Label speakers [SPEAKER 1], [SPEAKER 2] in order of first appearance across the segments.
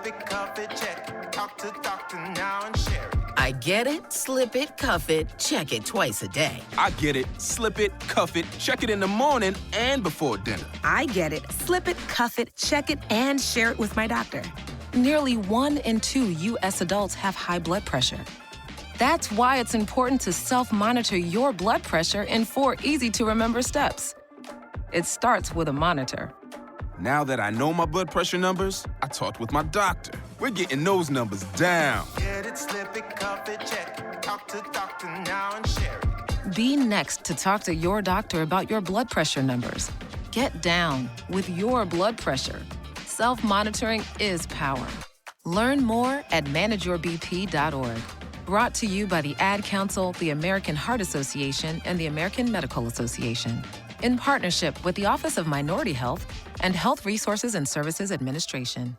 [SPEAKER 1] it, cuff it, check it. Talk to doctor now and share it.
[SPEAKER 2] I get it, slip it, cuff it, check it twice a day.
[SPEAKER 3] I get it, slip it, cuff it, check it in the morning and before dinner.
[SPEAKER 4] I get it, slip it, cuff it, check it, and share it with my doctor. Nearly 1 in 2 U.S. adults have high blood pressure. That's why it's important to self-monitor your blood pressure in 4 easy-to-remember steps. It starts with a monitor.
[SPEAKER 3] Now that I know my blood pressure numbers, I talked with my doctor. We're getting those numbers down.
[SPEAKER 1] Get it, slip it, cuff it, check it. Talk to doctor now and share it.
[SPEAKER 4] Be next to talk to your doctor about your blood pressure numbers. Get down with your blood pressure. Self-monitoring is power. Learn more at manageyourbp.org. Brought to you by the Ad Council, the American Heart Association, and the American Medical Association, in partnership with the Office of Minority Health and Health Resources and Services Administration.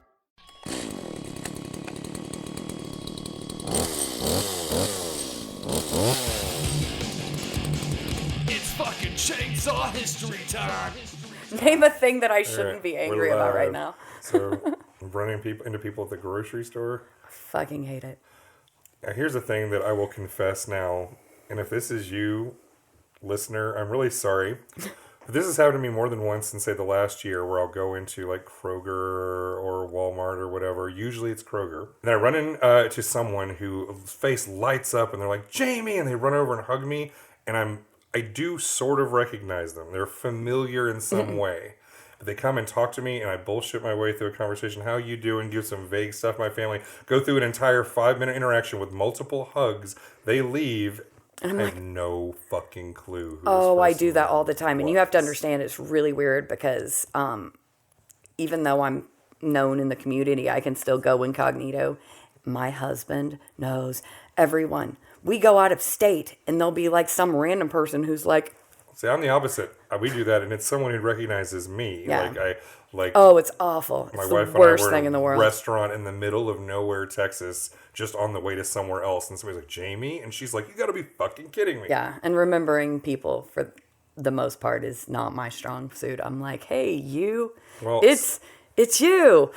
[SPEAKER 5] It's fucking chainsaw history time.
[SPEAKER 6] Name a thing that I shouldn't
[SPEAKER 7] Alright,
[SPEAKER 6] be
[SPEAKER 7] we're
[SPEAKER 6] angry about right
[SPEAKER 7] live.
[SPEAKER 6] now.
[SPEAKER 7] So, running into people at the grocery store.
[SPEAKER 6] I fucking hate it.
[SPEAKER 7] Now, here's the thing that I will confess now, and if this is you, listener, I'm really sorry. But this has happened to me more than once in, say, the last year, where I'll go into, like, Kroger or Walmart or whatever. Usually it's Kroger. And I run into someone whose face lights up, and they're like, Jamie! And they run over and hug me, and I do sort of recognize them. They're familiar in some way. But they come and talk to me, and I bullshit my way through a conversation. How you doing? Give some vague stuff to my family. Go through an entire 5-minute interaction with multiple hugs. They leave. And I have no fucking clue.
[SPEAKER 6] Oh, I do that all the time. And you have to understand it's really weird because even though I'm known in the community, I can still go incognito. My husband knows everyone. We go out of state, and there'll be like some random person who's like,
[SPEAKER 7] see, I'm the opposite. We do that, and it's someone who recognizes me.
[SPEAKER 6] Yeah.
[SPEAKER 7] Like
[SPEAKER 6] oh, it's awful.
[SPEAKER 7] my
[SPEAKER 6] It's
[SPEAKER 7] wife
[SPEAKER 6] the worst
[SPEAKER 7] and I were
[SPEAKER 6] thing in the
[SPEAKER 7] in a
[SPEAKER 6] world.
[SPEAKER 7] restaurant in the middle of nowhere, Texas, just on the way to somewhere else, and somebody's like, Jamie? And she's like, you gotta be fucking kidding me.
[SPEAKER 6] Yeah, and remembering people for the most part is not my strong suit. I'm like, hey, you.
[SPEAKER 7] Well,
[SPEAKER 6] it's you.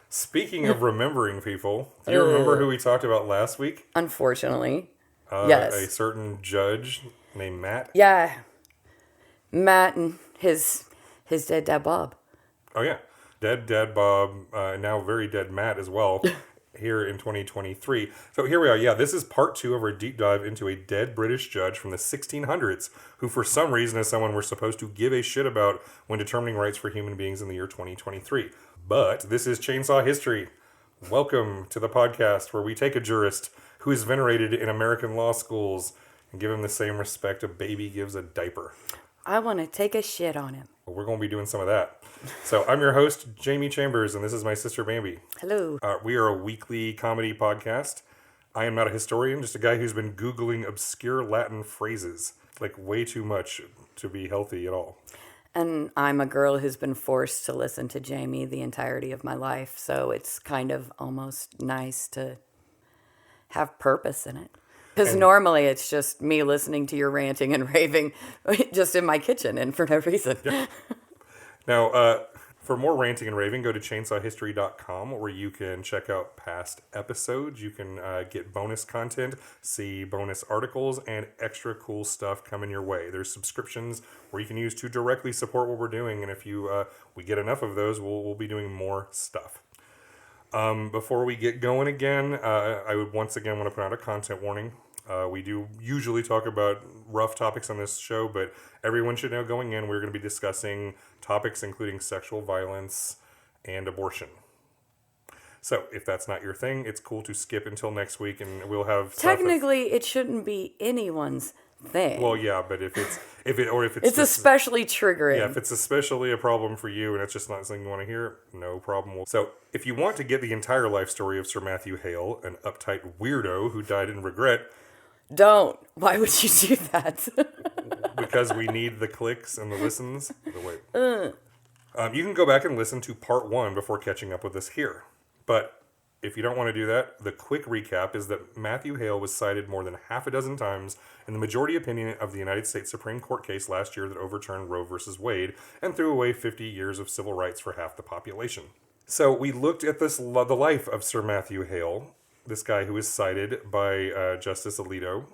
[SPEAKER 7] Speaking of remembering people, do you remember who we talked about last week?
[SPEAKER 6] Unfortunately. Yes.
[SPEAKER 7] A certain judge named Matt.
[SPEAKER 6] Yeah. Matt and his dead dad Bob.
[SPEAKER 7] Oh, yeah. Dead Bob, now very dead Matt as well, here in 2023. So here we are. Yeah, this is part 2 of our deep dive into a dead British judge from the 1600s, who for some reason is someone we're supposed to give a shit about when determining rights for human beings in the year 2023. But this is Chainsaw History. Welcome to the podcast where we take a jurist who is venerated in American law schools and give him the same respect a baby gives a diaper.
[SPEAKER 6] I want to take a shit on him.
[SPEAKER 7] Well, we're going to be doing some of that. So I'm your host, Jamie Chambers, and this is my sister, Bambi.
[SPEAKER 6] Hello.
[SPEAKER 7] We are a weekly comedy podcast. I am not a historian, just a guy who's been Googling obscure Latin phrases, like way too much to be healthy at all.
[SPEAKER 6] And I'm a girl who's been forced to listen to Jamie the entirety of my life, so it's kind of almost nice to have purpose in it. Because normally it's just me listening to your ranting and raving just in my kitchen and for no reason.
[SPEAKER 7] Yeah. Now, for more ranting and raving, go to chainsawhistory.com where you can check out past episodes. You can get bonus content, see bonus articles, and extra cool stuff coming your way. There's subscriptions where you can use to directly support what we're doing. And if we get enough of those, we'll be doing more stuff. Before we get going again, I would once again want to put out a content warning. We do usually talk about rough topics on this show, but everyone should know going in, we're going to be discussing topics including sexual violence and abortion. So if that's not your thing, it's cool to skip until next week, and we'll have
[SPEAKER 6] Technically, it shouldn't be anyone's thing.
[SPEAKER 7] Well, yeah, but if it's
[SPEAKER 6] it's especially triggering.
[SPEAKER 7] Yeah, if it's especially a problem for you and it's just not something you want to hear, no problem. So if you want to get the entire life story of Sir Matthew Hale, an uptight weirdo who died in regret,
[SPEAKER 6] don't. Why would you do that?
[SPEAKER 7] because we need the clicks and the listens. But wait. You can go back and listen to part 1 before catching up with us here. But if you don't want to do that, the quick recap is that Matthew Hale was cited more than half a dozen times in the majority opinion of the United States Supreme Court case last year that overturned Roe v. Wade and threw away 50 years of civil rights for half the population. So we looked at the life of Sir Matthew Hale, this guy who was cited by Justice Alito.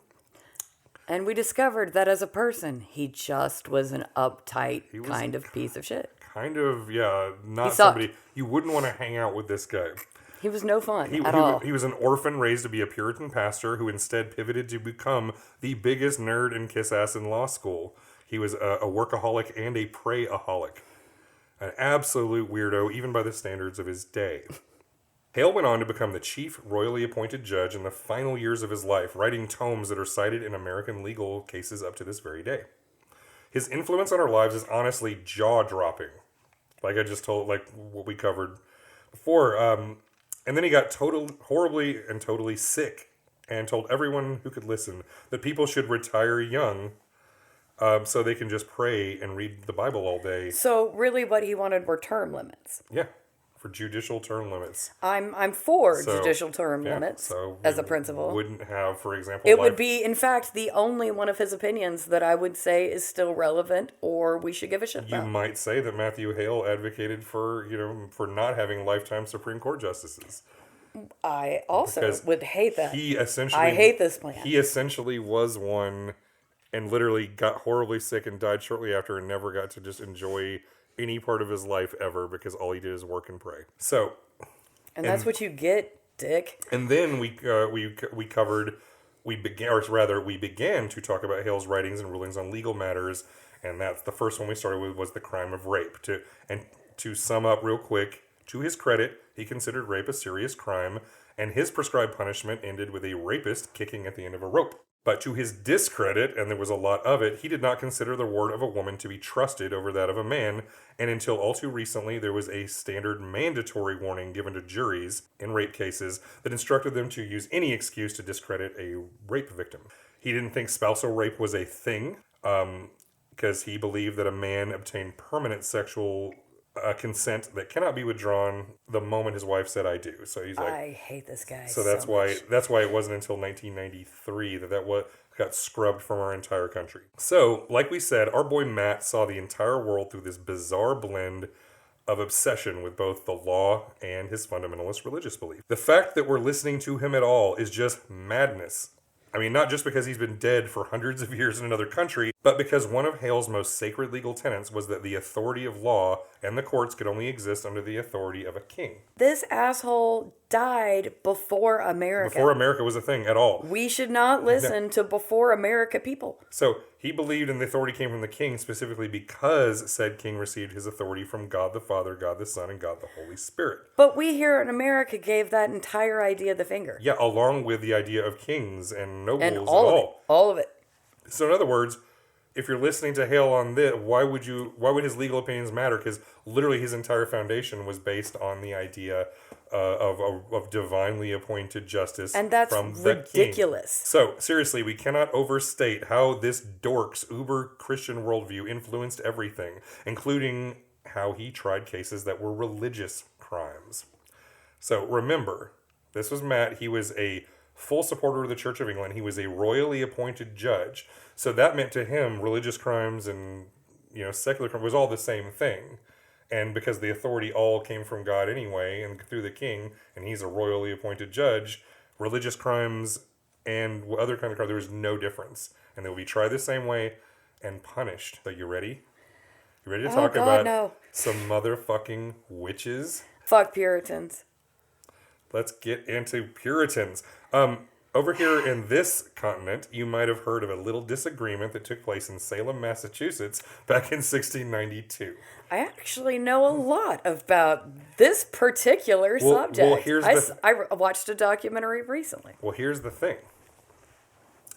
[SPEAKER 6] And we discovered that as a person, he just was an uptight kind of piece of shit.
[SPEAKER 7] Kind of, yeah, not
[SPEAKER 6] sucked.
[SPEAKER 7] somebody you wouldn't want to hang out with. This guy.
[SPEAKER 6] He was no fun at all.
[SPEAKER 7] He was an orphan raised to be a Puritan pastor who instead pivoted to become the biggest nerd and kiss-ass in law school. He was a workaholic and a prey-aholic. An absolute weirdo, even by the standards of his day. Hale went on to become the chief royally appointed judge in the final years of his life, writing tomes that are cited in American legal cases up to this very day. His influence on our lives is honestly jaw-dropping. Like I just told, like what we covered before. And then he got horribly and totally sick and told everyone who could listen that people should retire young so they can just pray and read the Bible all day.
[SPEAKER 6] So really what he wanted were term limits.
[SPEAKER 7] Yeah, for judicial term limits.
[SPEAKER 6] I'm for judicial term limits as a principle.
[SPEAKER 7] Wouldn't have, for example...
[SPEAKER 6] It would be, in fact, the only one of his opinions that I would say is still relevant or we should give a shit about.
[SPEAKER 7] You might say that Matthew Hale advocated for not having lifetime Supreme Court justices.
[SPEAKER 6] I also would hate that.
[SPEAKER 7] I
[SPEAKER 6] hate this plan.
[SPEAKER 7] He essentially was one and literally got horribly sick and died shortly after and never got to just enjoy any part of his life ever because all he did is work and pray. So,
[SPEAKER 6] and that's what you get, dick.
[SPEAKER 7] And then we began to talk about Hale's writings and rulings on legal matters, and that's the first one we started with was the crime of rape. To sum up real quick, to his credit, he considered rape a serious crime, and his prescribed punishment ended with a rapist kicking at the end of a rope. But to his discredit, and there was a lot of it, he did not consider the word of a woman to be trusted over that of a man, and until all too recently, there was a standard mandatory warning given to juries in rape cases that instructed them to use any excuse to discredit a rape victim. He didn't think spousal rape was a thing, because he believed that a man obtained permanent sexual consent that cannot be withdrawn the moment his wife said "I do." So he's like,
[SPEAKER 6] I hate this guy.
[SPEAKER 7] So that's why it wasn't until 1993 that got scrubbed from our entire country. So, like we said, our boy Matt saw the entire world through this bizarre blend of obsession with both the law and his fundamentalist religious belief. The fact that we're listening to him at all is just madness. I mean, not just because he's been dead for hundreds of years in another country, but because one of Hale's most sacred legal tenets was that the authority of law and the courts could only exist under the authority of a king.
[SPEAKER 6] This asshole died before America.
[SPEAKER 7] Before America was a thing at all.
[SPEAKER 6] We should not listen to before America people.
[SPEAKER 7] So he believed in the authority came from the king specifically because said king received his authority from God the Father, God the Son, and God the Holy Spirit.
[SPEAKER 6] But we here in America gave that entire idea the finger.
[SPEAKER 7] Yeah, along with the idea of kings and nobles
[SPEAKER 6] and all of it.
[SPEAKER 7] So in other words, if you're listening to Hale on this, why would his legal opinions matter? Because literally his entire foundation was based on the idea of divinely appointed justice
[SPEAKER 6] and that's
[SPEAKER 7] from the
[SPEAKER 6] ridiculous.
[SPEAKER 7] King. So seriously, we cannot overstate how this dork's uber Christian worldview influenced everything, including how he tried cases that were religious crimes. So remember, this was Matt. He was a full supporter of the Church of England. He was a royally appointed judge. So that meant to him religious crimes and secular crime was all the same thing. And because the authority all came from God anyway and through the king, and he's a royally appointed judge, religious crimes and other kind of crimes, there was no difference. And they will be tried the same way and punished. So you ready? You ready to talk about some motherfucking witches?
[SPEAKER 6] Fuck Puritans.
[SPEAKER 7] Let's get into Puritans. Over here in this continent, you might have heard of a little disagreement that took place in Salem, Massachusetts back in 1692.
[SPEAKER 6] I actually know a lot about this particular subject. I watched a documentary recently.
[SPEAKER 7] Well, here's the thing.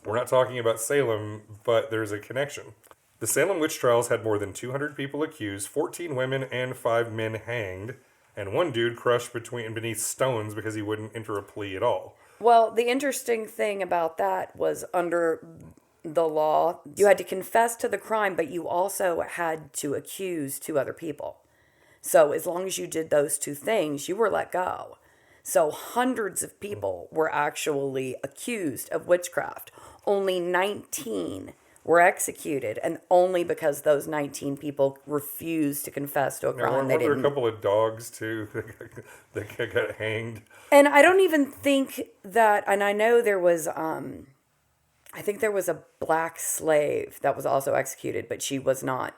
[SPEAKER 7] We're not talking about Salem, but there's a connection. The Salem Witch Trials had more than 200 people accused, 14 women and 5 men hanged, and one dude crushed beneath stones because he wouldn't enter a plea at all.
[SPEAKER 6] Well, the interesting thing about that was under the law, you had to confess to the crime, but you also had to accuse 2 other people. So as long as you did those 2 things, you were let go. So hundreds of people were actually accused of witchcraft. Only 19 were executed, and only because those 19 people refused to confess to a crime.
[SPEAKER 7] Weren't there a couple of dogs, too, that got hanged?
[SPEAKER 6] And I don't even think that, and I know there was, I think there was a black slave that was also executed, but she was not,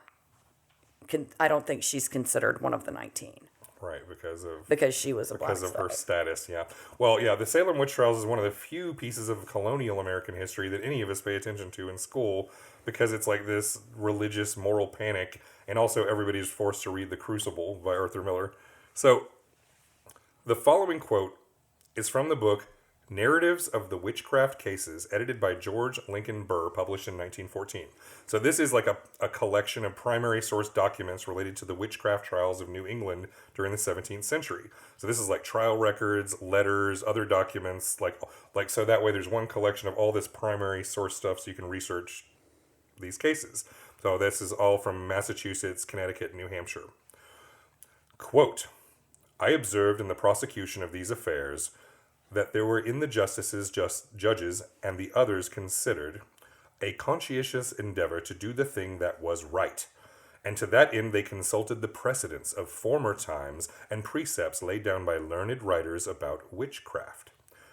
[SPEAKER 6] I don't think she's considered one of the 19.
[SPEAKER 7] Right, because
[SPEAKER 6] she was a black slave.
[SPEAKER 7] Because of her status, yeah. Well, yeah, the Salem Witch Trials is one of the few pieces of colonial American history that any of us pay attention to in school, because it's like this religious moral panic, and also everybody's forced to read The Crucible by Arthur Miller. So, the following quote is from the book Narratives of the Witchcraft Cases, edited by George Lincoln Burr, published in 1914. So this is like a collection of primary source documents related to the witchcraft trials of New England during the 17th century. So this is like trial records, letters, other documents, like so that way there's one collection of all this primary source stuff so you can research these cases. So this is all from Massachusetts, Connecticut, and New Hampshire. Quote, I observed in the prosecution of these affairs that there were in the justices, judges, and the others considered a conscientious endeavor to do the thing that was right, and to that end they consulted the precedents of former times and precepts laid down by learned writers about witchcraft,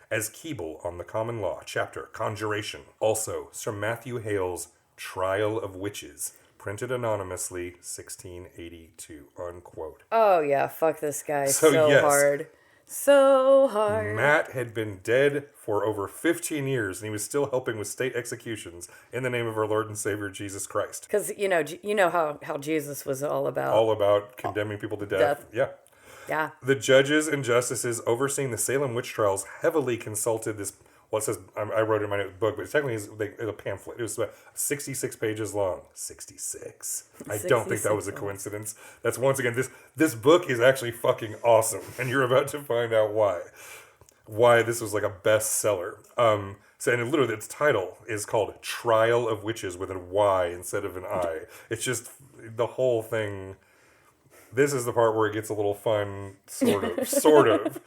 [SPEAKER 7] as Keble on the Common Law, chapter Conjuration. Also, Sir Matthew Hale's Trial of Witches, printed anonymously, 1682, unquote.
[SPEAKER 6] Oh yeah, fuck this guy so
[SPEAKER 7] yes.
[SPEAKER 6] hard. So hard.
[SPEAKER 7] Matt had been dead for over 15 years, and he was still helping with state executions in the name of our Lord and Savior Jesus Christ.
[SPEAKER 6] Because you know how Jesus was all about
[SPEAKER 7] condemning people to death. Yeah.
[SPEAKER 6] Yeah.
[SPEAKER 7] The judges and justices overseeing the Salem Witch Trials heavily consulted this. Well, it says I wrote it in my book, but technically it's a pamphlet. It was about 66 pages long. 66. I don't think that was a coincidence. That's once again this book is actually fucking awesome, and you're about to find out why this was like a bestseller. So and literally its title is called Trial of Witches with a Y instead of an I. It's just the whole thing. This is the part where it gets a little fun, sort of.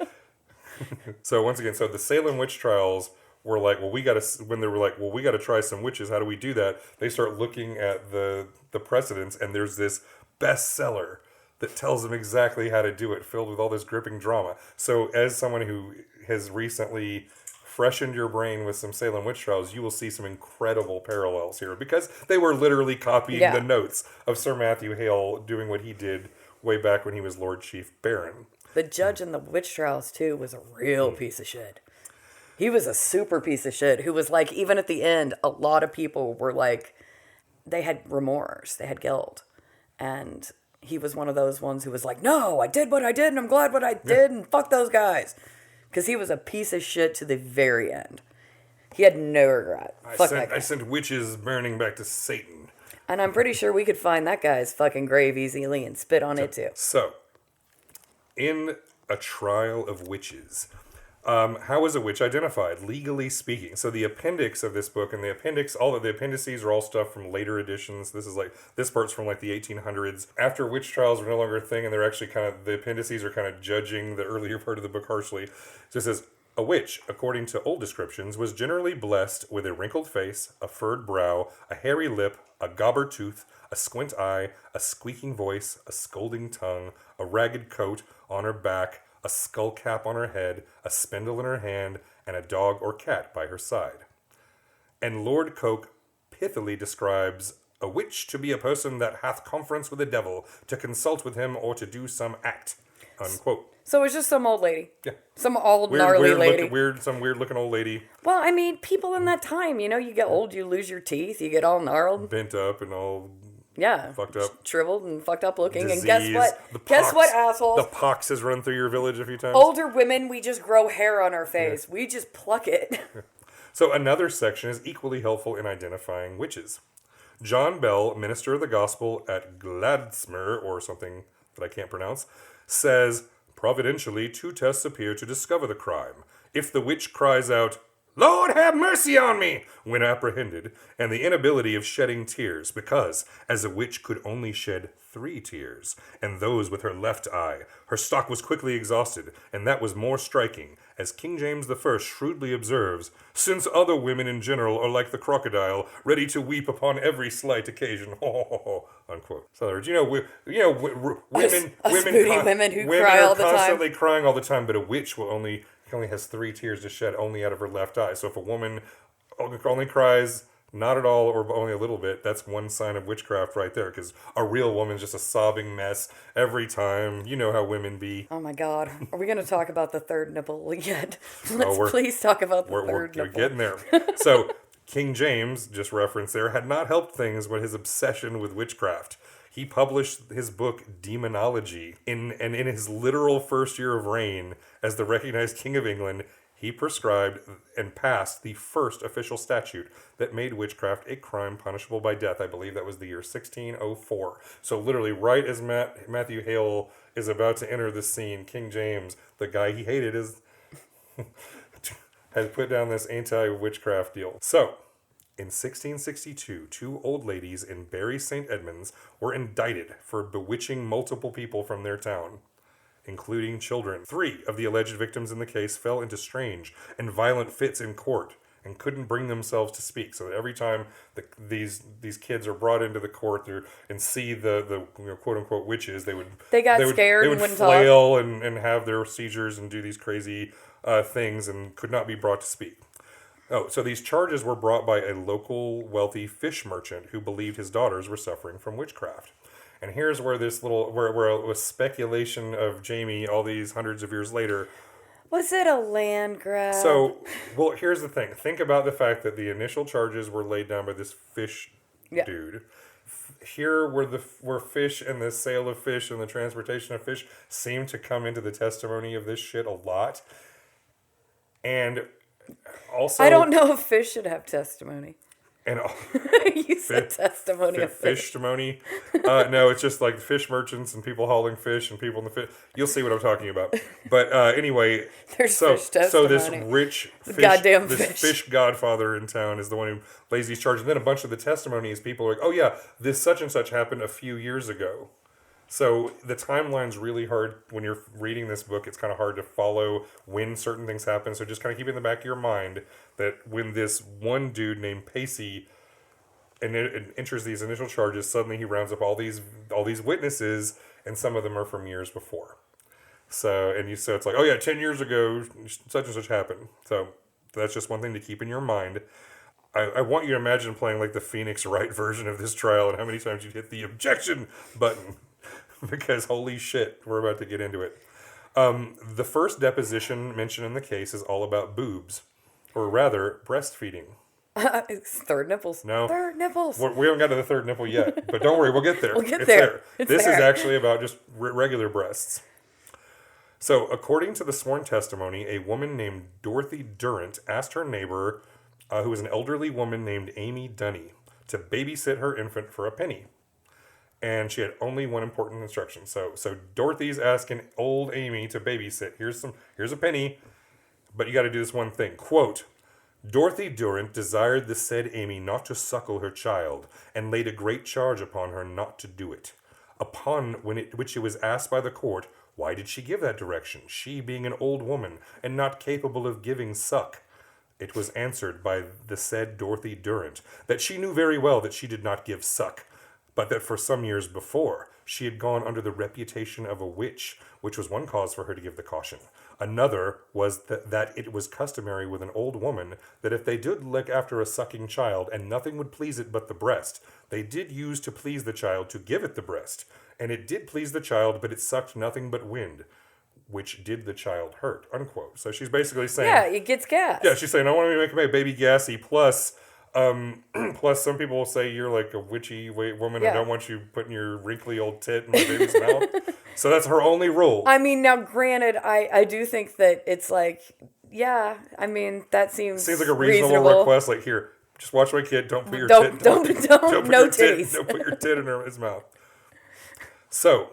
[SPEAKER 7] So once again, the Salem Witch Trials were like, we got to try some witches. How do we do that? They start looking at the precedents, and there's this bestseller that tells them exactly how to do it, filled with all this gripping drama. So as someone who has recently freshened your brain with some Salem Witch Trials, you will see some incredible parallels here, because they were literally copying the notes of Sir Matthew Hale doing what he did way back when he was Lord Chief Baron.
[SPEAKER 6] The judge in the witch trials, too, was a real piece of shit. He was a super piece of shit who was like, even at the end, a lot of people were like, they had remorse, they had guilt. And he was one of those ones who was like, no, I did what I did, and I'm glad what I did, and fuck those guys. Because he was a piece of shit to the very end. He had no regret.
[SPEAKER 7] I sent witches burning back to Satan.
[SPEAKER 6] And I'm pretty sure we could find that guy's fucking grave easily and spit on it, too.
[SPEAKER 7] So, in a trial of witches, how is a witch identified, legally speaking? So the appendix of this book, and all of the appendices are all stuff from later editions. This part's from like the 1800s. After witch trials were no longer a thing, and they're actually the appendices are kind of judging the earlier part of the book harshly. So it says, a witch, according to old descriptions, was generally blessed with a wrinkled face, a furred brow, a hairy lip, a gobber tooth, a squint eye, a squeaking voice, a scolding tongue, a ragged coat on her back, a skull cap on her head, a spindle in her hand, and a dog or cat by her side. And Lord Coke pithily describes a witch to be a person that hath conference with the devil, to consult with him, or to do some act, unquote.
[SPEAKER 6] So it's just some old lady.
[SPEAKER 7] Yeah.
[SPEAKER 6] Some old gnarly lady.
[SPEAKER 7] Some weird looking old lady.
[SPEAKER 6] Well, I mean, people in that time, you get old, you lose your teeth, you get all gnarled.
[SPEAKER 7] Bent up and all...
[SPEAKER 6] Yeah.
[SPEAKER 7] Fucked up.
[SPEAKER 6] Shriveled and fucked up looking.
[SPEAKER 7] Disease.
[SPEAKER 6] And guess what, assholes?
[SPEAKER 7] The pox has run through your village a few times.
[SPEAKER 6] Older women, we just grow hair on our face. Yeah. We just pluck it.
[SPEAKER 7] So another section is equally helpful in identifying witches. John Bell, minister of the gospel at Gladsmer, or something that I can't pronounce, says, providentially 2 tests appear to discover the crime. If the witch cries out, Lord have mercy on me, when apprehended, and the inability of shedding tears, because, as a witch could only shed 3 tears, and those with her left eye, her stock was quickly exhausted, and that was more striking, as King James I shrewdly observes, since other women in general are like the crocodile, ready to weep upon every slight occasion, unquote. So, in other words, women who cry all the time, constantly crying all the time, but a witch only has 3 tears to shed only out of her left eye. So if a woman only cries not at all or only a little bit, that's one sign of witchcraft right there, because a real woman's just a sobbing mess every time. You know how women be.
[SPEAKER 6] Oh my God. Are we going to talk about the third nipple yet? Let's please talk about the third nipple.
[SPEAKER 7] We're getting there. So King James, just referenced there, had not helped things with his obsession with witchcraft. He published his book Demonology in his literal first year of reign as the recognized King of England. He prescribed and passed the first official statute that made witchcraft a crime punishable by death. I believe that was the year 1604. So literally right as Matthew Hale is about to enter the scene, King James, the guy he hated, had put down this anti-witchcraft deal. So, in 1662, 2 old ladies in Bury St. Edmunds were indicted for bewitching multiple people from their town, including children. 3 of the alleged victims in the case fell into strange and violent fits in court and couldn't bring themselves to speak. So every time these kids are brought into the court and see the quote-unquote witches, they got scared and wouldn't flail talk. And have their seizures and do these crazy things and could not be brought to speak. Oh, so these charges were brought by a local wealthy fish merchant who believed his daughters were suffering from witchcraft. And here's where where it was speculation of Jamie all these hundreds of years later.
[SPEAKER 6] Was it a land grab?
[SPEAKER 7] So, well, here's the thing. Think about the fact that the initial charges were laid down by this fish dude. Here, where fish and the sale of fish and the transportation of fish seem to come into the testimony of this shit a lot. And also,
[SPEAKER 6] I don't know if fish should have testimony.
[SPEAKER 7] And
[SPEAKER 6] you said testimony of fish.
[SPEAKER 7] Testimony. No, it's just like fish merchants and people hauling fish and people in the fish. You'll see what I'm talking about. But anyway,
[SPEAKER 6] there's fish testimony.
[SPEAKER 7] So this rich fish godfather in town is the one who lays these charges. And then a bunch of the testimony is people are like, oh yeah, this such and such happened a few years ago. So the timeline's really hard when you're reading this book. It's kind of hard to follow when certain things happen. So just kind of keep it in the back of your mind that when this one dude named Pacey enters these initial charges, suddenly he rounds up all these witnesses, and some of them are from years before. So it's like, oh yeah, 10 years ago, such and such happened. So that's just one thing to keep in your mind. I want you to imagine playing like the Phoenix Wright version of this trial and how many times you hit the objection button. Because holy shit, we're about to get into it. The first deposition mentioned in the case is all about boobs, or rather, breastfeeding.
[SPEAKER 6] It's third nipples.
[SPEAKER 7] No.
[SPEAKER 6] Third nipples.
[SPEAKER 7] We haven't got to the third nipple yet, but don't worry, we'll get there.
[SPEAKER 6] It's there.
[SPEAKER 7] This is actually about just regular breasts. So, according to the sworn testimony, a woman named Dorothy Durrant asked her neighbor, who was an elderly woman named Amy Dunny, to babysit her infant for a penny. And she had only one important instruction. So Dorothy's asking old Amy to babysit. Here's a penny, but you got to do this one thing. Quote, Dorothy Durrant desired the said Amy not to suckle her child, and laid a great charge upon her not to do it. Upon which it was asked by the court, why did she give that direction, she being an old woman, and not capable of giving suck? It was answered by the said Dorothy Durrant, that she knew very well that she did not give suck, but that for some years before, she had gone under the reputation of a witch, which was one cause for her to give the caution. Another was that it was customary with an old woman that if they did look after a sucking child and nothing would please it but the breast, they did use to please the child to give it the breast. And it did please the child, but it sucked nothing but wind, which did the child hurt, unquote. So she's basically saying...
[SPEAKER 6] Yeah, it gets gas.
[SPEAKER 7] Yeah, she's saying, I want to make my baby gassy, plus some people will say you're like a witchy woman and don't want you putting your wrinkly old tit in my baby's mouth. So that's her only rule.
[SPEAKER 6] I mean, now granted, I do think that it's like, yeah, I mean, that seems
[SPEAKER 7] like a reasonable request. Like, here, just watch my kid. Don't put your tit.
[SPEAKER 6] Don't no titties.
[SPEAKER 7] Don't put your tit in his mouth. So,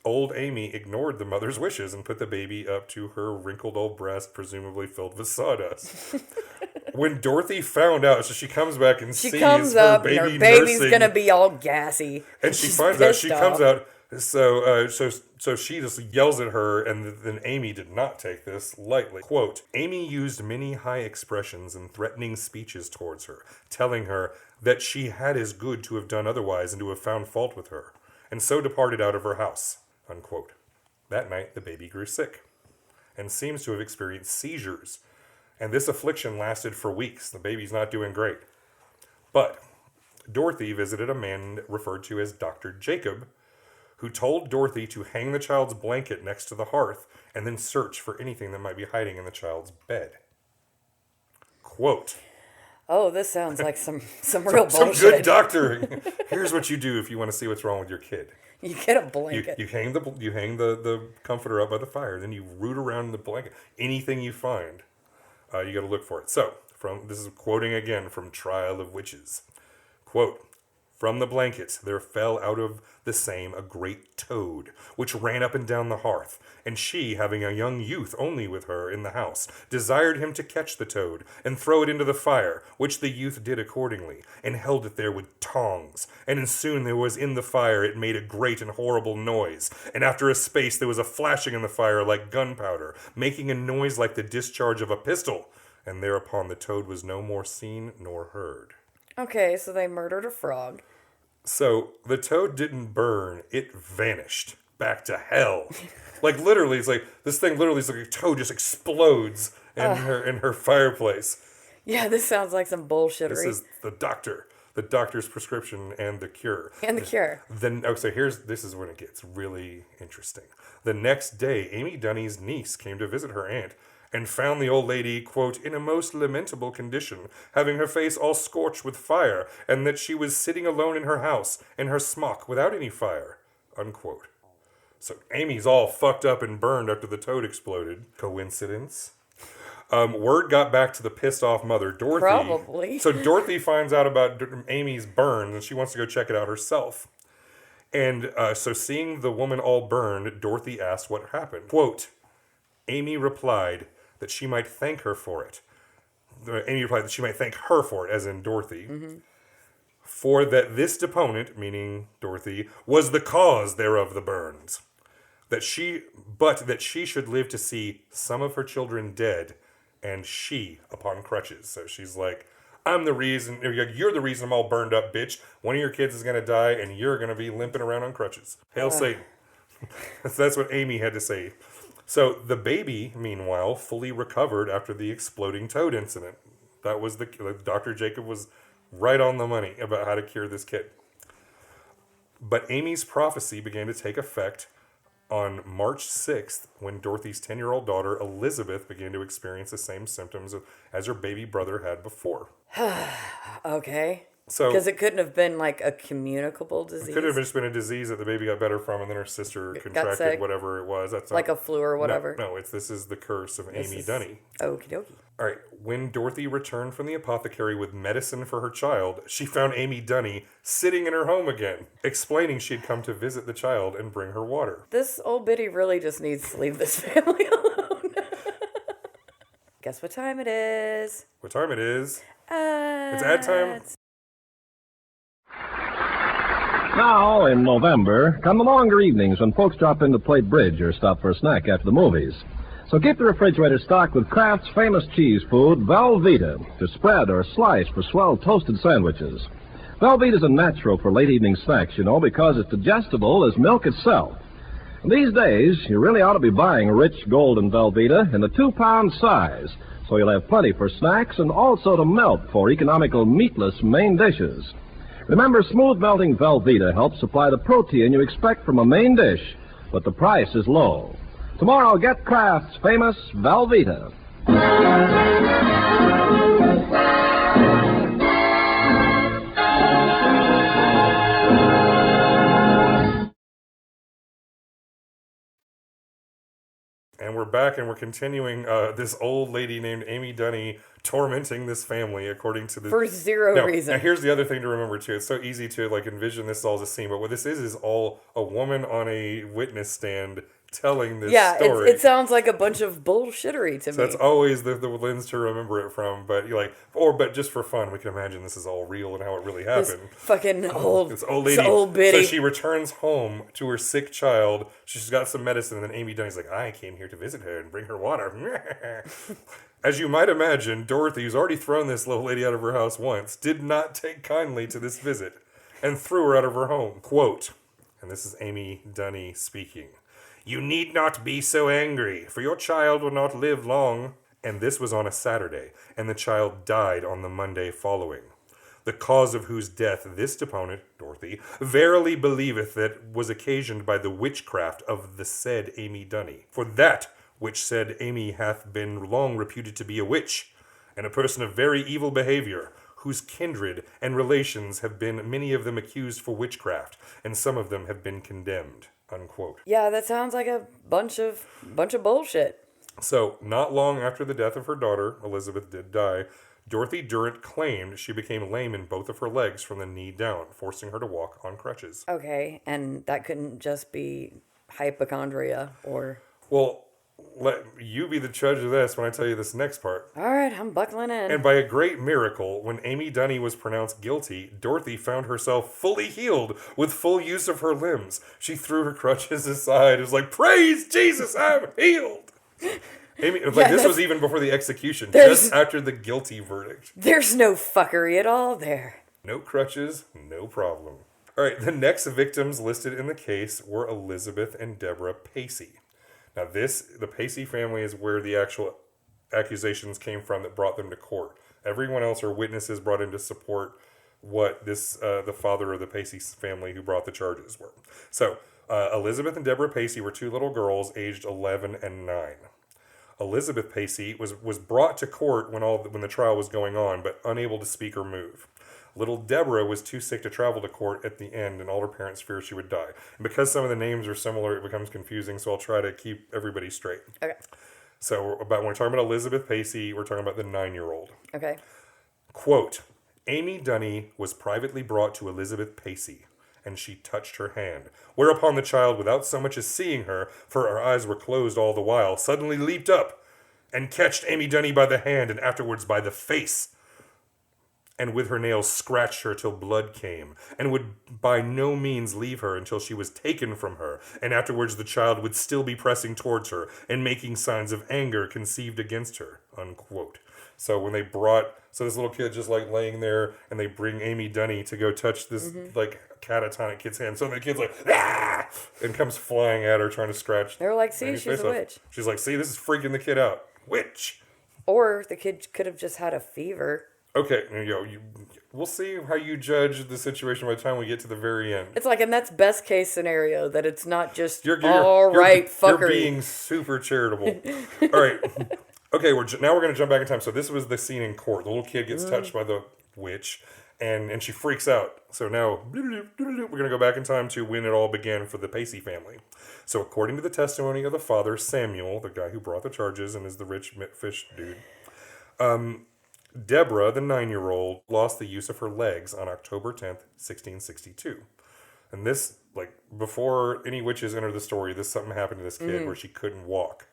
[SPEAKER 7] old Amy ignored the mother's wishes and put the baby up to her wrinkled old breast, presumably filled with sawdust. When Dorothy found out, so she comes back and sees her baby
[SPEAKER 6] and her baby's
[SPEAKER 7] nursing,
[SPEAKER 6] gonna be all gassy.
[SPEAKER 7] and she finds out, she comes out, so she just yells at her, and then Amy did not take this lightly. Quote, Amy used many high expressions and threatening speeches towards her, telling her that she had as good to have done otherwise and to have found fault with her, and so departed out of her house, unquote. That night, the baby grew sick, and seems to have experienced seizures, and this affliction lasted for weeks. The baby's not doing great. But Dorothy visited a man referred to as Dr. Jacob, who told Dorothy to hang the child's blanket next to the hearth and then search for anything that might be hiding in the child's bed. Quote.
[SPEAKER 6] Oh, this sounds like some real bullshit.
[SPEAKER 7] Some good doctoring. Here's what you do if you want to see what's wrong with your kid.
[SPEAKER 6] You get a blanket.
[SPEAKER 7] You hang the comforter up by the fire, then you root around in the blanket. Anything you find, you got to look for it. So, this is quoting again from Trial of Witches. Quote, from the blankets there fell out of the same a great toad, which ran up and down the hearth, and she, having a young youth only with her in the house, desired him to catch the toad, and throw it into the fire, which the youth did accordingly, and held it there with tongs. And soon there was in the fire it made a great and horrible noise, and after a space there was a flashing in the fire like gunpowder, making a noise like the discharge of a pistol, and thereupon the toad was no more seen nor heard.
[SPEAKER 6] Okay, so they murdered a frog.
[SPEAKER 7] So the toad didn't burn, it vanished back to hell. Like literally, it's like this thing literally is like a toad just explodes in her fireplace.
[SPEAKER 6] Yeah, this sounds like some bullshittery.
[SPEAKER 7] This is the doctor's prescription and the cure.
[SPEAKER 6] And the cure.
[SPEAKER 7] Then this is when it gets really interesting. The next day, Amy Dunny's niece came to visit her aunt, and found the old lady, quote, in a most lamentable condition, having her face all scorched with fire, and that she was sitting alone in her house, in her smock, without any fire, unquote. So Amy's all fucked up and burned after the toad exploded. Coincidence? Word got back to the pissed off mother, Dorothy.
[SPEAKER 6] Probably.
[SPEAKER 7] So Dorothy finds out about Amy's burn, and she wants to go check it out herself. And so seeing the woman all burned, Dorothy asked what happened. Quote, Amy replied that she might thank her for it. Amy replied that she might thank her for it, as in Dorothy, for that this deponent, meaning Dorothy, was the cause thereof the burns. That she should live to see some of her children dead, and she upon crutches. So she's like, I'm the reason, you're the reason I'm all burned up, bitch. One of your kids is going to die, and you're going to be limping around on crutches. Hail Satan. That's what Amy had to say. So the baby, meanwhile, fully recovered after the exploding toad incident. That was Dr. Jacob was right on the money about how to cure this kid. But Amy's prophecy began to take effect on March 6th when Dorothy's 10-year-old daughter, Elizabeth, began to experience the same symptoms as her baby brother had before.
[SPEAKER 6] Okay.
[SPEAKER 7] So,
[SPEAKER 6] because it couldn't have been like a communicable disease.
[SPEAKER 7] It could have just been a disease that the baby got better from, and then her sister contracted whatever it was. That's
[SPEAKER 6] like a flu or whatever.
[SPEAKER 7] No, this is the curse of Amy Dunny.
[SPEAKER 6] Okie dokie.
[SPEAKER 7] All right. When Dorothy returned from the apothecary with medicine for her child, she found Amy Dunny sitting in her home again, explaining she'd come to visit the child and bring her water.
[SPEAKER 6] This old biddy really just needs to leave this family alone. Guess what time it is?
[SPEAKER 7] What time it is? It's ad time.
[SPEAKER 8] Now, in November, come the longer evenings when folks drop in to play bridge or stop for a snack after the movies. So keep the refrigerator stocked with Kraft's famous cheese food, Velveeta, to spread or slice for swell toasted sandwiches. Velveeta's a natural for late evening snacks, you know, because it's digestible as milk itself. And these days, you really ought to be buying rich golden Velveeta in the 2-pound size, so you'll have plenty for snacks and also to melt for economical meatless main dishes. Remember, smooth melting Velveeta helps supply the protein you expect from a main dish, but the price is low. Tomorrow, get Kraft's famous Velveeta.
[SPEAKER 7] And we're back and we're continuing this old lady named Amy Dunny tormenting this family according to the...
[SPEAKER 6] For zero reason.
[SPEAKER 7] And here's the other thing to remember, too. It's so easy to, like, envision this all as a scene, but what this is all a woman on a witness stand telling this story.
[SPEAKER 6] It sounds like a bunch of bullshittery to me.
[SPEAKER 7] That's always the lens to remember it from. But you're like, but just for fun, we can imagine this is all real and how it really happened.
[SPEAKER 6] This fucking old,
[SPEAKER 7] this old lady.
[SPEAKER 6] old biddy.
[SPEAKER 7] So she returns home to her sick child. She's got some medicine, and then Amy Dunny's like, I came here to visit her and bring her water. As you might imagine, Dorothy, who's already thrown this little lady out of her house once, did not take kindly to this visit and threw her out of her home. Quote, and this is Amy Dunny speaking, "You need not be so angry, for your child will not live long." And this was on a Saturday, and the child died on the Monday following. The cause of whose death this deponent, Dorothy, verily believeth that was occasioned by the witchcraft of the said Amy Dunny. For that which said Amy hath been long reputed to be a witch, and a person of very evil behavior, whose kindred and relations have been many of them accused for witchcraft, and some of them have been condemned. Unquote.
[SPEAKER 6] Yeah, that sounds like a bunch of bullshit.
[SPEAKER 7] So, not long after the death of her daughter, Elizabeth did die, Dorothy Durrant claimed she became lame in both of her legs from the knee down, forcing her to walk on crutches.
[SPEAKER 6] Okay, and that couldn't just be hypochondria or...
[SPEAKER 7] Well, let you be the judge of this when I tell you this next part.
[SPEAKER 6] All right, I'm buckling in.
[SPEAKER 7] And by a great miracle, when Amy Dunny was pronounced guilty, Dorothy found herself fully healed with full use of her limbs. She threw her crutches aside. It was like, praise Jesus, I'm healed. Amy, this was even before the execution, just after the guilty verdict.
[SPEAKER 6] There's no fuckery at all there.
[SPEAKER 7] No crutches, no problem. All right, the next victims listed in the case were Elizabeth and Deborah Pacey. Now the Pacey family is where the actual accusations came from that brought them to court. Everyone else are witnesses brought in to support what the father of the Pacey family who brought the charges were. So, Elizabeth and Deborah Pacey were two little girls aged 11 and 9. Elizabeth Pacey was brought to court when the trial was going on, but unable to speak or move. Little Deborah was too sick to travel to court at the end, and all her parents feared she would die. And because some of the names are similar, it becomes confusing, so I'll try to keep everybody straight.
[SPEAKER 6] Okay.
[SPEAKER 7] So when we're talking about Elizabeth Pacey, we're talking about the 9-year-old.
[SPEAKER 6] Okay.
[SPEAKER 7] Quote, Amy Dunny was privately brought to Elizabeth Pacey, and she touched her hand. Whereupon the child, without so much as seeing her, for her eyes were closed all the while, suddenly leaped up, and catched Amy Dunny by the hand, and afterwards by the face, and with her nails scratched her till blood came, and would by no means leave her until she was taken from her, and afterwards the child would still be pressing towards her, and making signs of anger conceived against her. Unquote. So when they so this little kid just like laying there, and they bring Amy Dunny to go touch this like catatonic kid's hand. So the kid's like, ah! And comes flying at her, trying to scratch.
[SPEAKER 6] They're like, see, she's a witch.
[SPEAKER 7] She's like, see, this is freaking the kid out. Witch.
[SPEAKER 6] Or the kid could have just had a fever.
[SPEAKER 7] Okay, we'll see how you judge the situation by the time we get to the very end.
[SPEAKER 6] It's like, and that's best case scenario, that it's not just
[SPEAKER 7] you're
[SPEAKER 6] fuckery.
[SPEAKER 7] You're being super charitable. All right. Okay, now we're going to jump back in time. So this was the scene in court. The little kid gets touched by the witch, and she freaks out. So now, we're going to go back in time to when it all began for the Pacey family. So according to the testimony of the father, Samuel, the guy who brought the charges and is the rich fish dude, Deborah, the 9-year-old, lost the use of her legs on October 10th, 1662. And this, like, before any witches enter the story, something happened to this kid where she couldn't walk.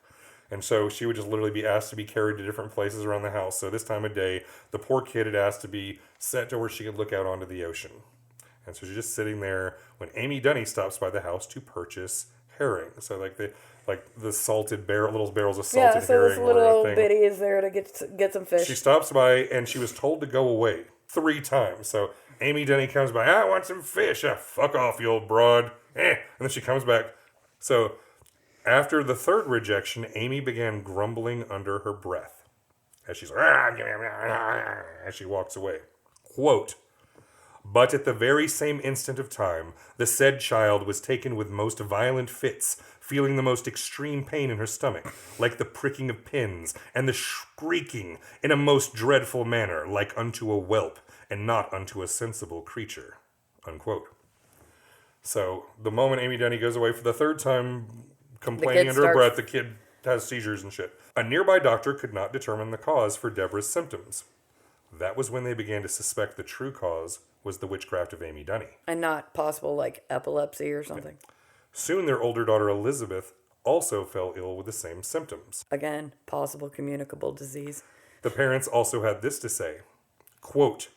[SPEAKER 7] And so she would just literally be asked to be carried to different places around the house. So this time of day, the poor kid had asked to be sent to where she could look out onto the ocean. And so she's just sitting there when Amy Dunny stops by the house to purchase herring. So the salted little barrels of salted herring.
[SPEAKER 6] Yeah, so this little old biddy is there to get some fish.
[SPEAKER 7] She stops by, and she was told to go away 3 times. So Amy Dunny comes by, I want some fish. Fuck off, you old broad. And then she comes back. So after the 3rd rejection, Amy began grumbling under her breath as she's as she walks away. Quote, but at the very same instant of time, the said child was taken with most violent fits, feeling the most extreme pain in her stomach, like the pricking of pins, and the shrieking in a most dreadful manner, like unto a whelp, and not unto a sensible creature. Unquote. So, the moment Amy Dunny goes away for the 3rd time, complaining under her breath, the kid has seizures and shit. A nearby doctor could not determine the cause for Deborah's symptoms. That was when they began to suspect the true cause was the witchcraft of Amy Dunny.
[SPEAKER 6] And not possible, like, epilepsy or something.
[SPEAKER 7] Soon their older daughter Elizabeth also fell ill with the same symptoms.
[SPEAKER 6] Again, possible communicable disease.
[SPEAKER 7] The parents also had this to say, quote,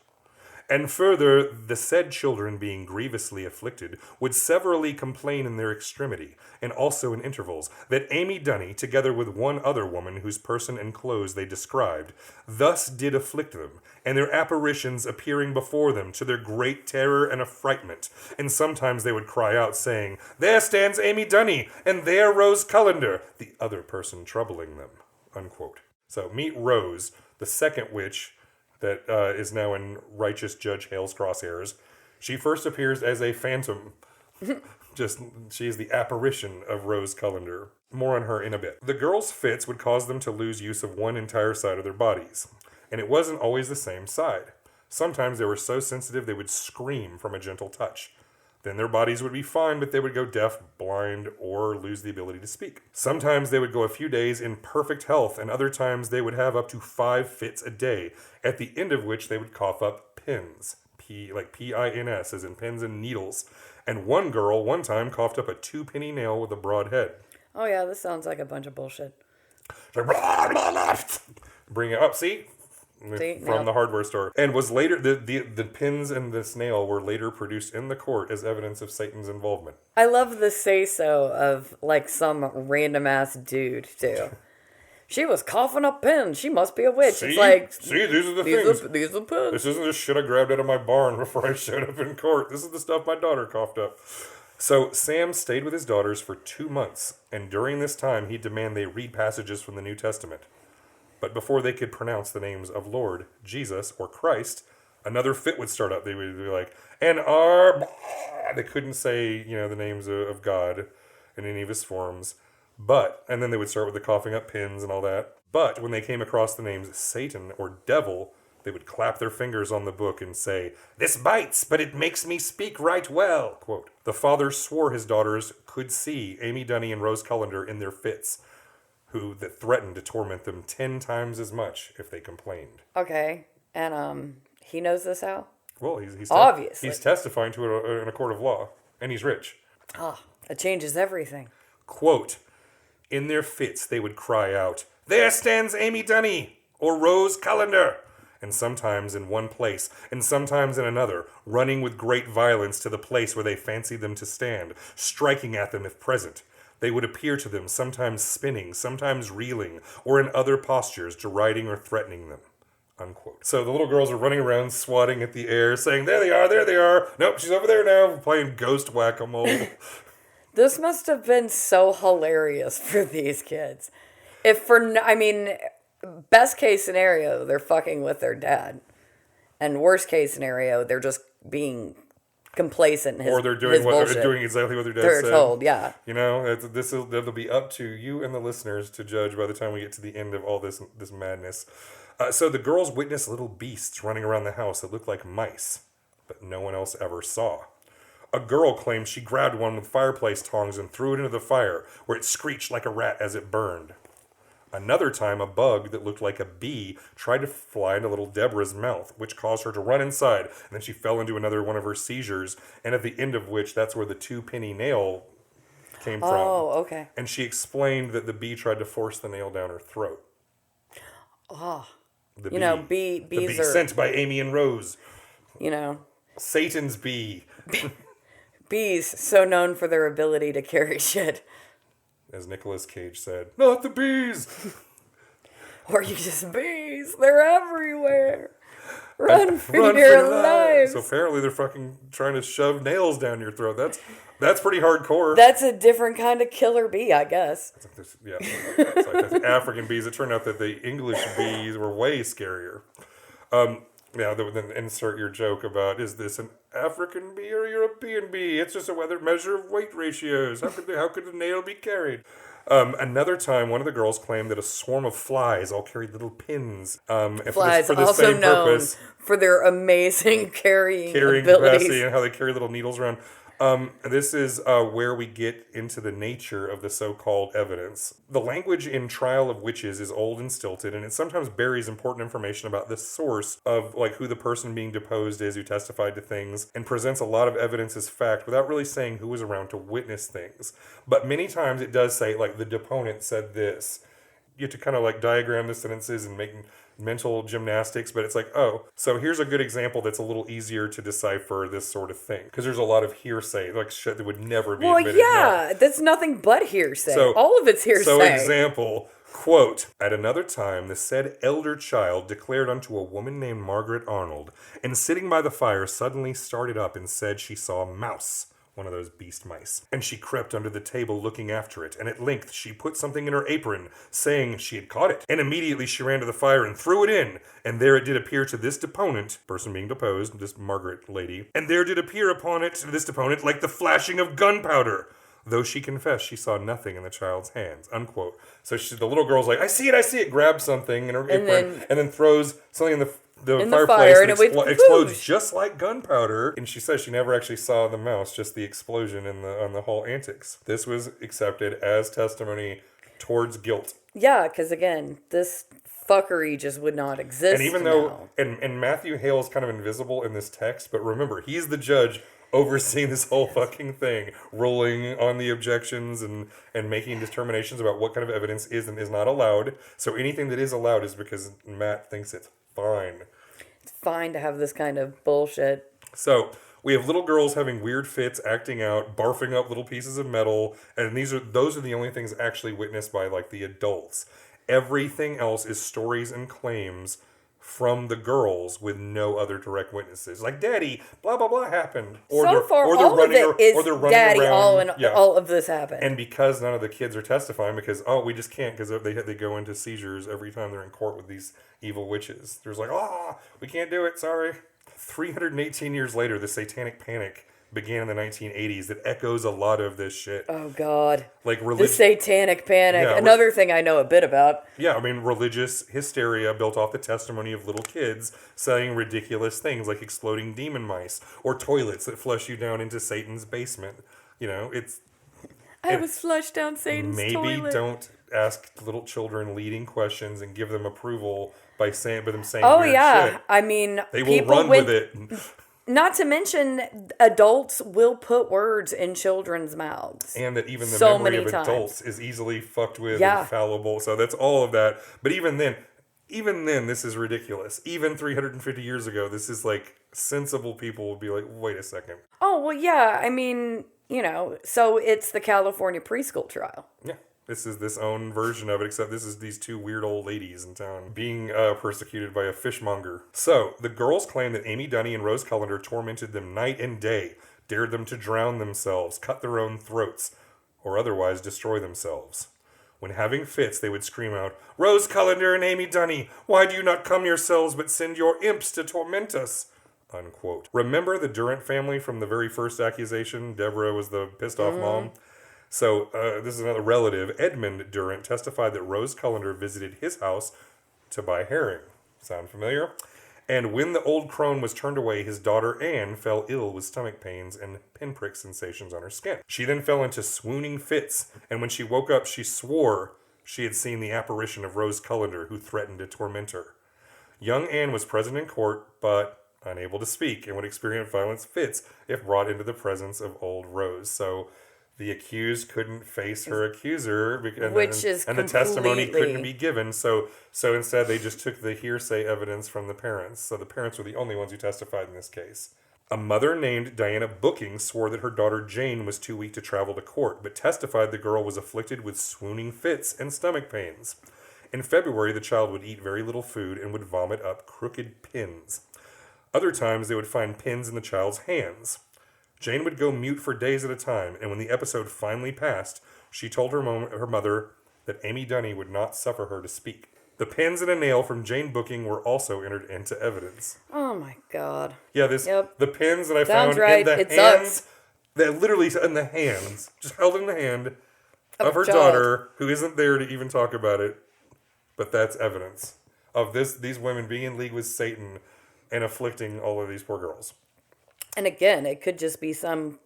[SPEAKER 7] "And further, the said children being grievously afflicted, would severally complain in their extremity, and also in intervals, that Amy Dunny, together with one other woman whose person and clothes they described, thus did afflict them, and their apparitions appearing before them to their great terror and affrightment. And sometimes they would cry out, saying, There stands Amy Dunny, and there Rose Cullender, the other person troubling them." Unquote. So meet Rose, the second witch that is now in righteous Judge Hale's crosshairs. She first appears as a phantom. She's the apparition of Rose Cullender. More on her in a bit. The girls' fits would cause them to lose use of one entire side of their bodies. And it wasn't always the same side. Sometimes they were so sensitive they would scream from a gentle touch. Then their bodies would be fine, but they would go deaf, blind, or lose the ability to speak. Sometimes they would go a few days in perfect health, and other times they would have up to 5 fits a day, at the end of which they would cough up pins. P-I-N-S, as in pins and needles. And one girl one time coughed up a 2-penny nail with a broad head.
[SPEAKER 6] Oh yeah, this sounds like a bunch of bullshit.
[SPEAKER 7] Bring it up, see? From the hardware store. And was later, the pins and this nail were later produced in the court as evidence of Satan's involvement.
[SPEAKER 6] I love the say-so of, like, some random-ass dude, too. She was coughing up pins. She must be a witch.
[SPEAKER 7] See?
[SPEAKER 6] It's like...
[SPEAKER 7] See, these are the things.
[SPEAKER 6] These are pins.
[SPEAKER 7] This isn't just shit I grabbed out of my barn before I showed up in court. This is the stuff my daughter coughed up. So Sam stayed with his daughters for 2 months, and during this time he'd demand they read passages from the New Testament. But before they could pronounce the names of Lord, Jesus, or Christ, another fit would start up. They would be like, and our... They couldn't say, the names of God in any of his forms. But, and then they would start with the coughing up pins and all that. But when they came across the names Satan or Devil, they would clap their fingers on the book and say, "This bites, but it makes me speak right well." Quote. The father swore his daughters could see Amy Dunny and Rose Cullender in their fits, that threatened to torment them 10 times as much if they complained.
[SPEAKER 6] Okay, and he knows this how?
[SPEAKER 7] Well, he's
[SPEAKER 6] obviously
[SPEAKER 7] he's testifying to it in a court of law, and he's rich.
[SPEAKER 6] It changes everything.
[SPEAKER 7] Quote, "In their fits they would cry out, 'There stands Amy Dunny,' or 'Rose Cullender,' and sometimes in one place, and sometimes in another, running with great violence to the place where they fancied them to stand, striking at them if present. They would appear to them, sometimes spinning, sometimes reeling, or in other postures, deriding or threatening them." Unquote. So the little girls are running around, swatting at the air, saying, there they are. Nope, she's over there now, playing ghost whack-a-mole.
[SPEAKER 6] This must have been so hilarious for these kids. Best case scenario, they're fucking with their dad. And worst case scenario, they're just being complacent in his,
[SPEAKER 7] or they're doing
[SPEAKER 6] bullshit.
[SPEAKER 7] doing exactly what their dad said.
[SPEAKER 6] They're told, yeah.
[SPEAKER 7] That'll be up to you and the listeners to judge by the time we get to the end of all this madness. So the girls witnessed little beasts running around the house that looked like mice, but no one else ever saw. A girl claimed she grabbed one with fireplace tongs and threw it into the fire, where it screeched like a rat as it burned. Another time, a bug that looked like a bee tried to fly into little Deborah's mouth, which caused her to run inside, and then she fell into another one of her seizures, and at the end of which, that's where the 2-penny nail came from.
[SPEAKER 6] Oh, okay.
[SPEAKER 7] And she explained that the bee tried to force the nail down her throat.
[SPEAKER 6] Oh.
[SPEAKER 7] The
[SPEAKER 6] bees are...
[SPEAKER 7] sent by Amy and Rose. Satan's bee.
[SPEAKER 6] Bees, so known for their ability to carry shit.
[SPEAKER 7] As Nicolas Cage said, "Not the bees!"
[SPEAKER 6] Or you just bees. They're everywhere. Run for your lives.
[SPEAKER 7] So apparently they're fucking trying to shove nails down your throat. That's pretty hardcore.
[SPEAKER 6] That's a different kind of killer bee, I guess.
[SPEAKER 7] Yeah. It's like the African bees. It turned out that the English bees were way scarier. Then insert your joke about, is this an African bee or a European bee? It's just a measure of weight ratios. How could the nail be carried? Another time, one of the girls claimed that a swarm of flies all carried little pins.
[SPEAKER 6] Flies, for the same known purpose, for their amazing carrying abilities.
[SPEAKER 7] Capacity and how they carry little needles around. This is where we get into the nature of the so-called evidence. The language in Trial of Witches is old and stilted, and it sometimes buries important information about the source of like who the person being deposed is who testified to things, and presents a lot of evidence as fact without really saying who was around to witness things. But many times it does say, like, the deponent said this. You have to kind of like diagram the sentences and make mental gymnastics, but it's like, oh, so here's a good example that's a little easier to decipher this sort of thing. Because there's a lot of hearsay, like shit that would never be admitted.
[SPEAKER 6] Well, yeah, that's nothing but hearsay. So, all of it's hearsay.
[SPEAKER 7] So example, quote, at another time, the said elder child declared unto a woman named Margaret Arnold, and sitting by the fire suddenly started up and said she saw a mouse, one of those beast mice. And she crept under the table looking after it, and at length she put something in her apron, saying she had caught it. And immediately she ran to the fire and threw it in, and there it did appear to this deponent, person being deposed, this Margaret lady, and there did appear upon it to this deponent like the flashing of gunpowder, though she confessed she saw nothing in the child's hands, unquote. So the little girl's like, I see it, grabs something in her apron, and then throws something in the fireplace
[SPEAKER 6] and it
[SPEAKER 7] explodes just like gunpowder. And she says she never actually saw the mouse, just the explosion on the whole antics. This was accepted as testimony towards guilt.
[SPEAKER 6] Yeah, because again, this fuckery just would not exist.
[SPEAKER 7] And even though, and Matthew Hale is kind of invisible in this text, but remember, he's the judge overseeing this whole fucking thing, ruling on the objections and making determinations about what kind of evidence is and is not allowed. So anything that is allowed is because Matt thinks it's fine.
[SPEAKER 6] It's fine to have this kind of bullshit.
[SPEAKER 7] So we have little girls having weird fits, acting out, barfing up little pieces of metal, and those are the only things actually witnessed by like the adults. Everything else is stories and claims from the girls with no other direct witnesses. Like, Daddy, blah, blah, blah happened. Or
[SPEAKER 6] so far, all of it is Daddy, all of this happened.
[SPEAKER 7] And because none of the kids are testifying, because, we just can't, because they go into seizures every time they're in court with these evil witches. There's like, we can't do it, sorry. 318 years later, the Satanic Panic began in the 1980s that echoes a lot of this shit.
[SPEAKER 6] Oh, God.
[SPEAKER 7] Like
[SPEAKER 6] the Satanic Panic. Yeah, another thing I know a bit about.
[SPEAKER 7] Yeah, I mean, religious hysteria built off the testimony of little kids saying ridiculous things like exploding demon mice or toilets that flush you down into Satan's basement. You know,
[SPEAKER 6] I was flushed down Satan's toilet.
[SPEAKER 7] Maybe don't ask little children leading questions and give them approval by them saying weird shit.
[SPEAKER 6] I mean,
[SPEAKER 7] they will run with it.
[SPEAKER 6] Not to mention, adults will put words in children's mouths.
[SPEAKER 7] And that even the memory of adults is easily fucked with and fallible. So that's all of that. But even then, this is ridiculous. Even 350 years ago, this is like sensible people would be like, wait a second.
[SPEAKER 6] Oh, well, yeah. I mean, so it's the California preschool trial.
[SPEAKER 7] Yeah. This is this own version of it, except this is these two weird old ladies in town being persecuted by a fishmonger. So, the girls claim that Amy Dunny and Rose Cullender tormented them night and day, dared them to drown themselves, cut their own throats, or otherwise destroy themselves. When having fits, they would scream out, Rose Cullender and Amy Dunny, why do you not come yourselves but send your imps to torment us? Unquote. Remember the Durant family from the very first accusation? Deborah was the pissed off mom. So, this is another relative, Edmund Durant, testified that Rose Cullender visited his house to buy herring. Sound familiar? And when the old crone was turned away, his daughter Anne fell ill with stomach pains and pinprick sensations on her skin. She then fell into swooning fits, and when she woke up, she swore she had seen the apparition of Rose Cullender, who threatened to torment her. Young Anne was present in court, but unable to speak, and would experience violent fits if brought into the presence of old Rose. So the accused couldn't face her accuser, and the testimony couldn't be given. So instead, they just took the hearsay evidence from the parents. So the parents were the only ones who testified in this case. A mother named Diana Booking swore that her daughter Jane was too weak to travel to court, but testified the girl was afflicted with swooning fits and stomach pains. In February, the child would eat very little food and would vomit up crooked pins. Other times, they would find pins in the child's hands. Jane would go mute for days at a time, and when the episode finally passed, she told her mother that Amy Dunny would not suffer her to speak. The pins and a nail from Jane Booking were also entered into evidence.
[SPEAKER 6] Oh my God.
[SPEAKER 7] Yeah, the pins that I found in the hands, that literally in the hands, just held in the hand of her daughter, who isn't there to even talk about it, but that's evidence of these women being in league with Satan and afflicting all of these poor girls.
[SPEAKER 6] And again, it could just be some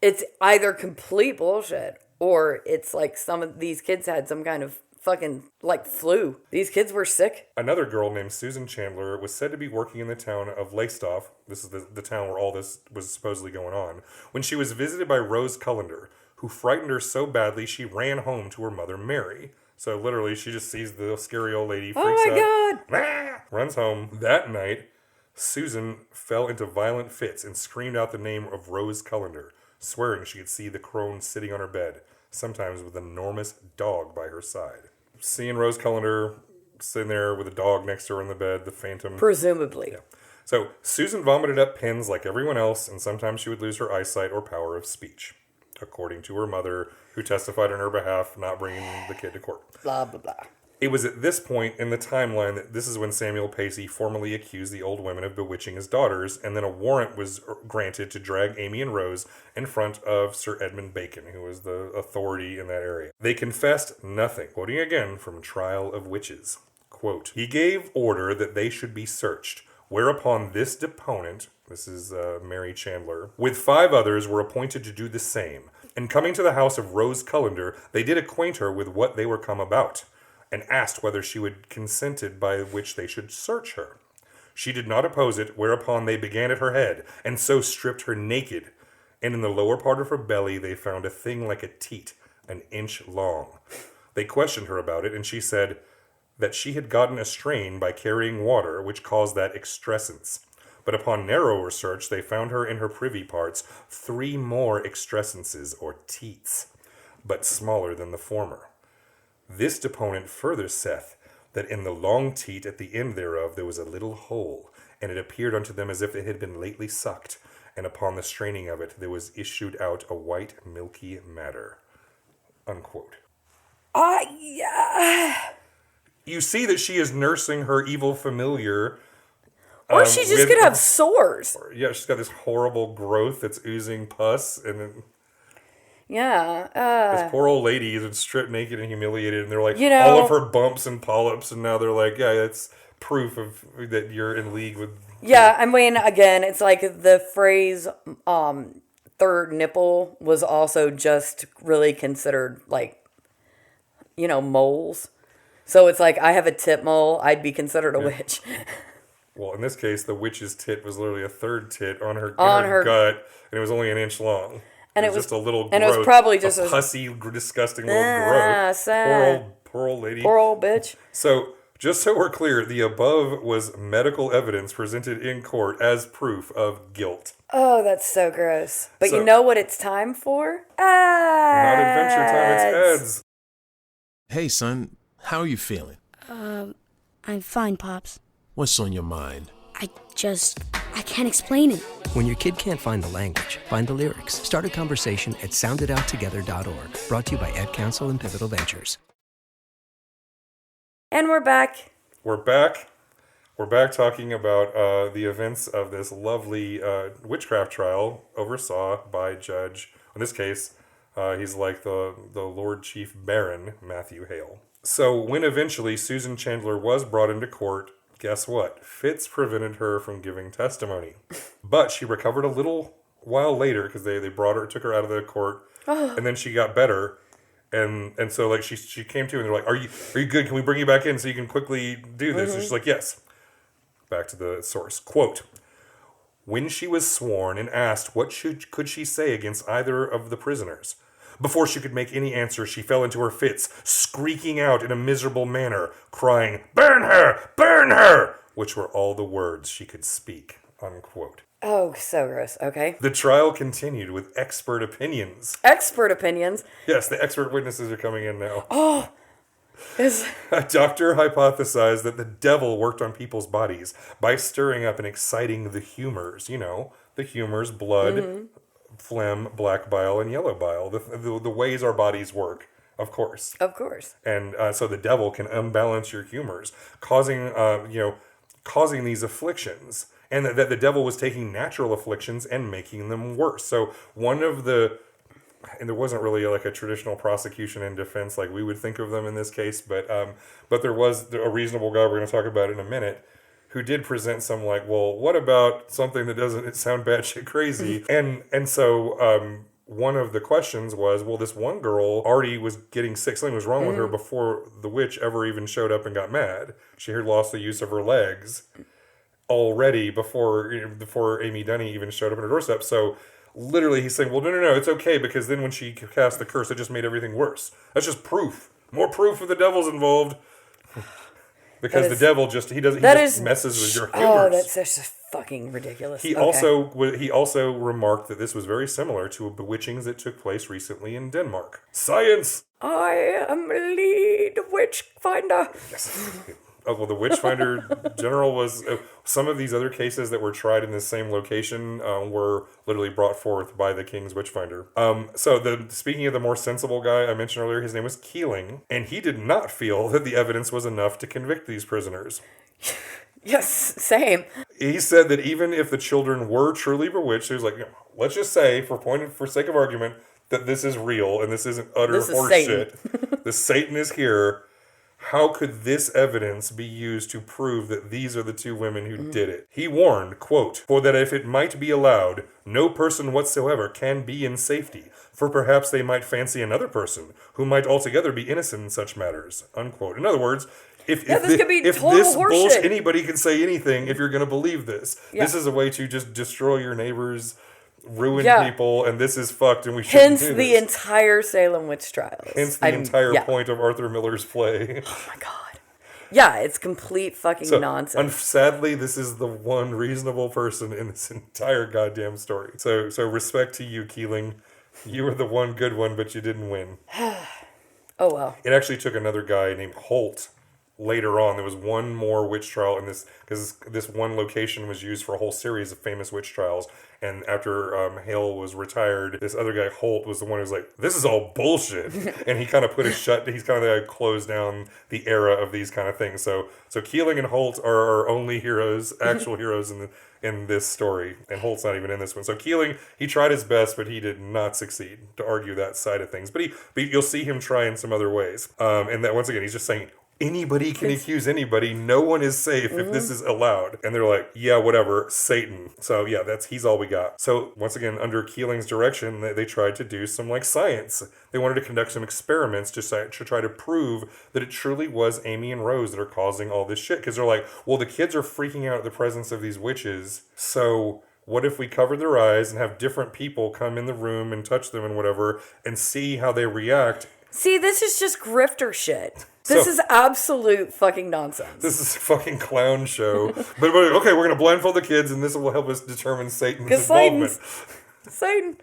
[SPEAKER 6] it's either complete bullshit or it's like some of these kids had some kind of fucking like flu. These kids were sick.
[SPEAKER 7] Another girl named Susan Chandler was said to be working in the town of Lowestoft. This is the town where all this was supposedly going on, when she was visited by Rose Cullender, who frightened her so badly she ran home to her mother Mary. So literally, she just sees the scary old lady, freaks out, ah, runs home. That night, Susan fell into violent fits and screamed out the name of Rose Cullender, swearing she could see the crone sitting on her bed, sometimes with an enormous dog by her side. Seeing Rose Cullender sitting there with a dog next to her in the bed, the phantom.
[SPEAKER 6] Presumably.
[SPEAKER 7] Yeah. So Susan vomited up pins like everyone else, and sometimes she would lose her eyesight or power of speech, according to her mother, who testified on her behalf, not bringing the kid to court.
[SPEAKER 6] Blah, blah, blah.
[SPEAKER 7] It was at this point in the timeline that this is when Samuel Pacey formally accused the old women of bewitching his daughters, and then a warrant was granted to drag Amy and Rose in front of Sir Edmund Bacon, who was the authority in that area. They confessed nothing. Quoting again from Trial of Witches. Quote, "He gave order that they should be searched, whereupon this deponent," this is Mary Chandler, "with 5 others were appointed to do the same. And coming to the house of Rose Cullender, they did acquaint her with what they were come about, and asked whether she would consented by which they should search her. She did not oppose it, whereupon they began at her head, and so stripped her naked. And in the lower part of her belly they found a thing like a teat, an inch long. They questioned her about it, and she said that she had gotten a strain by carrying water, which caused that excrescence. But upon narrower search, they found her in her privy parts 3 more excrescences, or teats, but smaller than the former. This deponent further saith that in the long teat at the end thereof there was a little hole, and it appeared unto them as if it had been lately sucked, and upon the straining of it there was issued out a white milky matter." Unquote. You see that she is nursing her evil familiar.
[SPEAKER 6] Or she just could have sores.
[SPEAKER 7] Yeah, she's got this horrible growth that's oozing pus, and
[SPEAKER 6] yeah.
[SPEAKER 7] this poor old lady is stripped naked and humiliated, and they're like,
[SPEAKER 6] you know,
[SPEAKER 7] all of her bumps and polyps, and now they're like, yeah, that's proof of that you're in league with.
[SPEAKER 6] Yeah, I mean, again, it's like the phrase third nipple was also just really considered like, you know, moles. So it's like, I have a tit mole, I'd be considered a witch.
[SPEAKER 7] Well, in this case, the witch's tit was literally a third tit on her gut, and it was only an inch long. And it was just a little growth.
[SPEAKER 6] And it was probably just
[SPEAKER 7] a pussy, disgusting little growth.
[SPEAKER 6] Sad.
[SPEAKER 7] Poor old lady.
[SPEAKER 6] Poor old bitch.
[SPEAKER 7] So, just so we're clear, the above was medical evidence presented in court as proof of guilt.
[SPEAKER 6] Oh, that's so gross. But you know what it's time for?
[SPEAKER 7] Not adventure time, it's ads.
[SPEAKER 9] Hey, son, how are you feeling?
[SPEAKER 10] I'm fine, Pops.
[SPEAKER 9] What's on your mind?
[SPEAKER 10] I can't explain it.
[SPEAKER 11] When your kid can't find the language, find the lyrics. Start a conversation at soundedouttogether.org. Brought to you by Ad Council and Pivotal Ventures.
[SPEAKER 6] And we're back.
[SPEAKER 7] We're back talking about the events of this lovely witchcraft trial oversaw by Judge, in this case, he's like the Lord Chief Baron Matthew Hale. So when eventually Susan Chandler was brought into court, guess what? Fits prevented her from giving testimony. But she recovered a little while later because they took her out of the court, and then she got better. And so like she came to and they're like, Are you good? Can we bring you back in so you can quickly do this? And she's like, yes. Back to the source. Quote, "When she was sworn and asked what could she say against either of the prisoners, before she could make any answer, she fell into her fits, squeaking out in a miserable manner, crying, 'Burn her! Burn her!' which were all the words she could speak." Unquote.
[SPEAKER 6] Oh, so gross. Okay.
[SPEAKER 7] The trial continued with expert opinions.
[SPEAKER 6] Expert opinions?
[SPEAKER 7] Yes, the expert witnesses are coming in now.
[SPEAKER 6] Oh.
[SPEAKER 7] A doctor hypothesized that the devil worked on people's bodies by stirring up and exciting the humors. You know, the humors, blood, phlegm, black bile, and yellow bile. The ways our bodies work, of course.
[SPEAKER 6] Of course.
[SPEAKER 7] And so the devil can unbalance your humors, causing these afflictions. And that the devil was taking natural afflictions and making them worse. So and there wasn't really like a traditional prosecution and defense like we would think of them in this case, but there was a reasonable guy we're going to talk about in a minute who did present some like, well, what about something that doesn't sound batshit crazy? And so one of the questions was, well, this one girl already was getting sick. Something was wrong with her before the witch ever even showed up and got mad. She had lost the use of her legs already before Amy Dunny even showed up at her doorstep. So literally he's saying, well, no, it's okay, because then when she cast the curse, it just made everything worse. That's just proof. More proof of the devil's involved. Because the devil just messes with your humors.
[SPEAKER 6] Oh, that's just fucking ridiculous.
[SPEAKER 7] He also remarked that this was very similar to bewitchings that took place recently in Denmark. Science!
[SPEAKER 6] I am lead witch finder.
[SPEAKER 7] Yes. Well, the Witchfinder General was... some of these other cases that were tried in the same location were literally brought forth by the King's Witchfinder. Speaking of the more sensible guy I mentioned earlier, his name was Keeling, and he did not feel that the evidence was enough to convict these prisoners.
[SPEAKER 6] Yes, same.
[SPEAKER 7] He said that even if the children were truly bewitched, he was like, let's just say, for sake of argument, that this is real and this isn't utter horseshit. The Satan is here. How could this evidence be used to prove that these are the two women who did it? He warned, quote, for that if it might be allowed, no person whatsoever can be in safety, for perhaps they might fancy another person, who might altogether be innocent in such matters, unquote. In other words, if anybody can say anything if you're going to believe this. Yeah. This is a way to just destroy your neighbors, ruin people, and this is fucked, and we shouldn't do this.
[SPEAKER 6] Hence the entire Salem Witch Trials.
[SPEAKER 7] Hence the entire point of Arthur Miller's play.
[SPEAKER 6] Oh my god. Yeah, it's complete fucking nonsense.
[SPEAKER 7] Sadly, this is the one reasonable person in this entire goddamn story. So respect to you, Keeling. You were the one good one, but you didn't win.
[SPEAKER 6] Oh well.
[SPEAKER 7] It actually took another guy named Holt. Later on, there was one more witch trial in this, because this one location was used for a whole series of famous witch trials. And after Hale was retired, this other guy, Holt, was the one who was like, this is all bullshit. And he kind of he's kind of the guy who closed down the era of these kind of things. So Keeling and Holt are our only heroes, actual heroes in this story. And Holt's not even in this one. So Keeling, he tried his best, but he did not succeed to argue that side of things. But you'll see him try in some other ways. And that, once again, he's just saying, anybody can accuse anybody. No one is safe if this is allowed. And they're like, yeah, whatever, Satan. So yeah, he's all we got. So once again, under Keeling's direction, they tried to do some science. They wanted to conduct some experiments to try to prove that it truly was Amy and Rose that are causing all this shit. Because they're like, well, the kids are freaking out at the presence of these witches. So what if we cover their eyes and have different people come in the room and touch them and whatever and see how they react?
[SPEAKER 6] See, this is just grifter shit. This is absolute fucking nonsense.
[SPEAKER 7] This is a fucking clown show. but okay, we're going to blindfold the kids, and this will help us determine Satan's involvement.
[SPEAKER 6] Satan.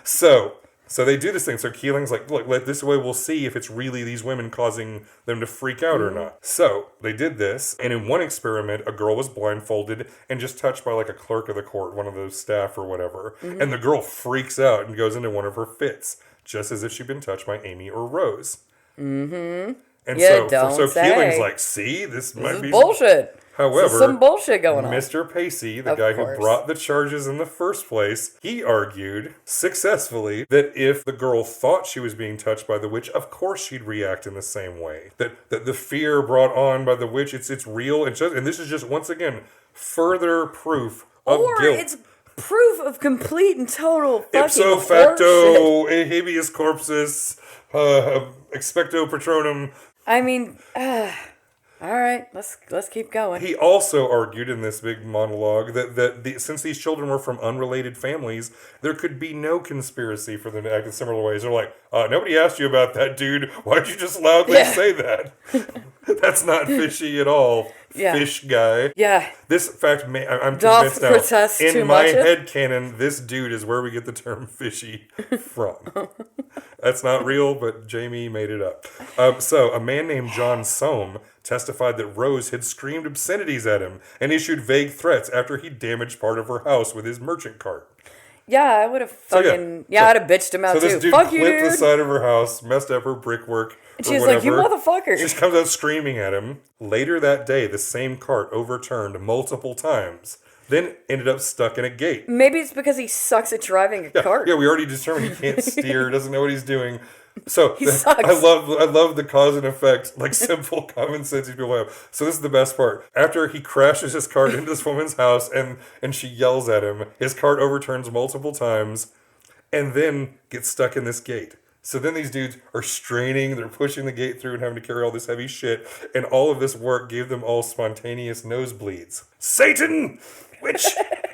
[SPEAKER 7] So they do this thing. So Keeling's like, look, this way we'll see if it's really these women causing them to freak out or not. So they did this, and in one experiment, a girl was blindfolded and just touched by a clerk of the court, one of those staff or whatever. Mm-hmm. And the girl freaks out and goes into one of her fits, just as if she'd been touched by Amy or Rose.
[SPEAKER 6] Mm-hmm.
[SPEAKER 7] And so Keeling's like, see, this might be
[SPEAKER 6] bullshit.
[SPEAKER 7] However,
[SPEAKER 6] some bullshit going on.
[SPEAKER 7] Mr. Pacey, the guy who brought the charges in the first place, he argued successfully that if the girl thought she was being touched by the witch, of course she'd react in the same way. That the fear brought on by the witch, it's real. And this is just, once again, further proof of guilt.
[SPEAKER 6] Or it's proof of complete and total fucking
[SPEAKER 7] ipso facto, habeas corpus, expecto patronum.
[SPEAKER 6] I mean, all right, let's keep going.
[SPEAKER 7] He also argued in this big monologue that since these children were from unrelated families, there could be no conspiracy for them to act in similar ways. They're like, nobody asked you about that, dude. Why'd you just loudly say that? That's not fishy at all. Yeah. Fish guy.
[SPEAKER 6] Yeah.
[SPEAKER 7] This fact, I'm convinced now. In my head canon, this dude is where we get the term fishy from. That's not real, but Jamie made it up. So a man named John Soame testified that Rose had screamed obscenities at him and issued vague threats after he damaged part of her house with his merchant cart.
[SPEAKER 6] Yeah, I would have fucking... I'd have bitched him out too.
[SPEAKER 7] So this dude clipped the side of her house, messed up her brickwork.
[SPEAKER 6] And she's like, you motherfucker.
[SPEAKER 7] She just comes out screaming at him. Later that day, the same cart overturned multiple times. Then ended up stuck in a gate.
[SPEAKER 6] Maybe it's because he sucks at driving a cart.
[SPEAKER 7] Yeah, we already determined he can't steer, doesn't know what he's doing. So
[SPEAKER 6] he sucks.
[SPEAKER 7] I love the cause and effect, simple common sense these people have. So this is the best part. After he crashes his cart into this woman's house and she yells at him, his cart overturns multiple times. and then get stuck in this gate. So then these dudes are straining, they're pushing the gate through and having to carry all this heavy shit, and all of this work gave them all spontaneous nosebleeds. Satan!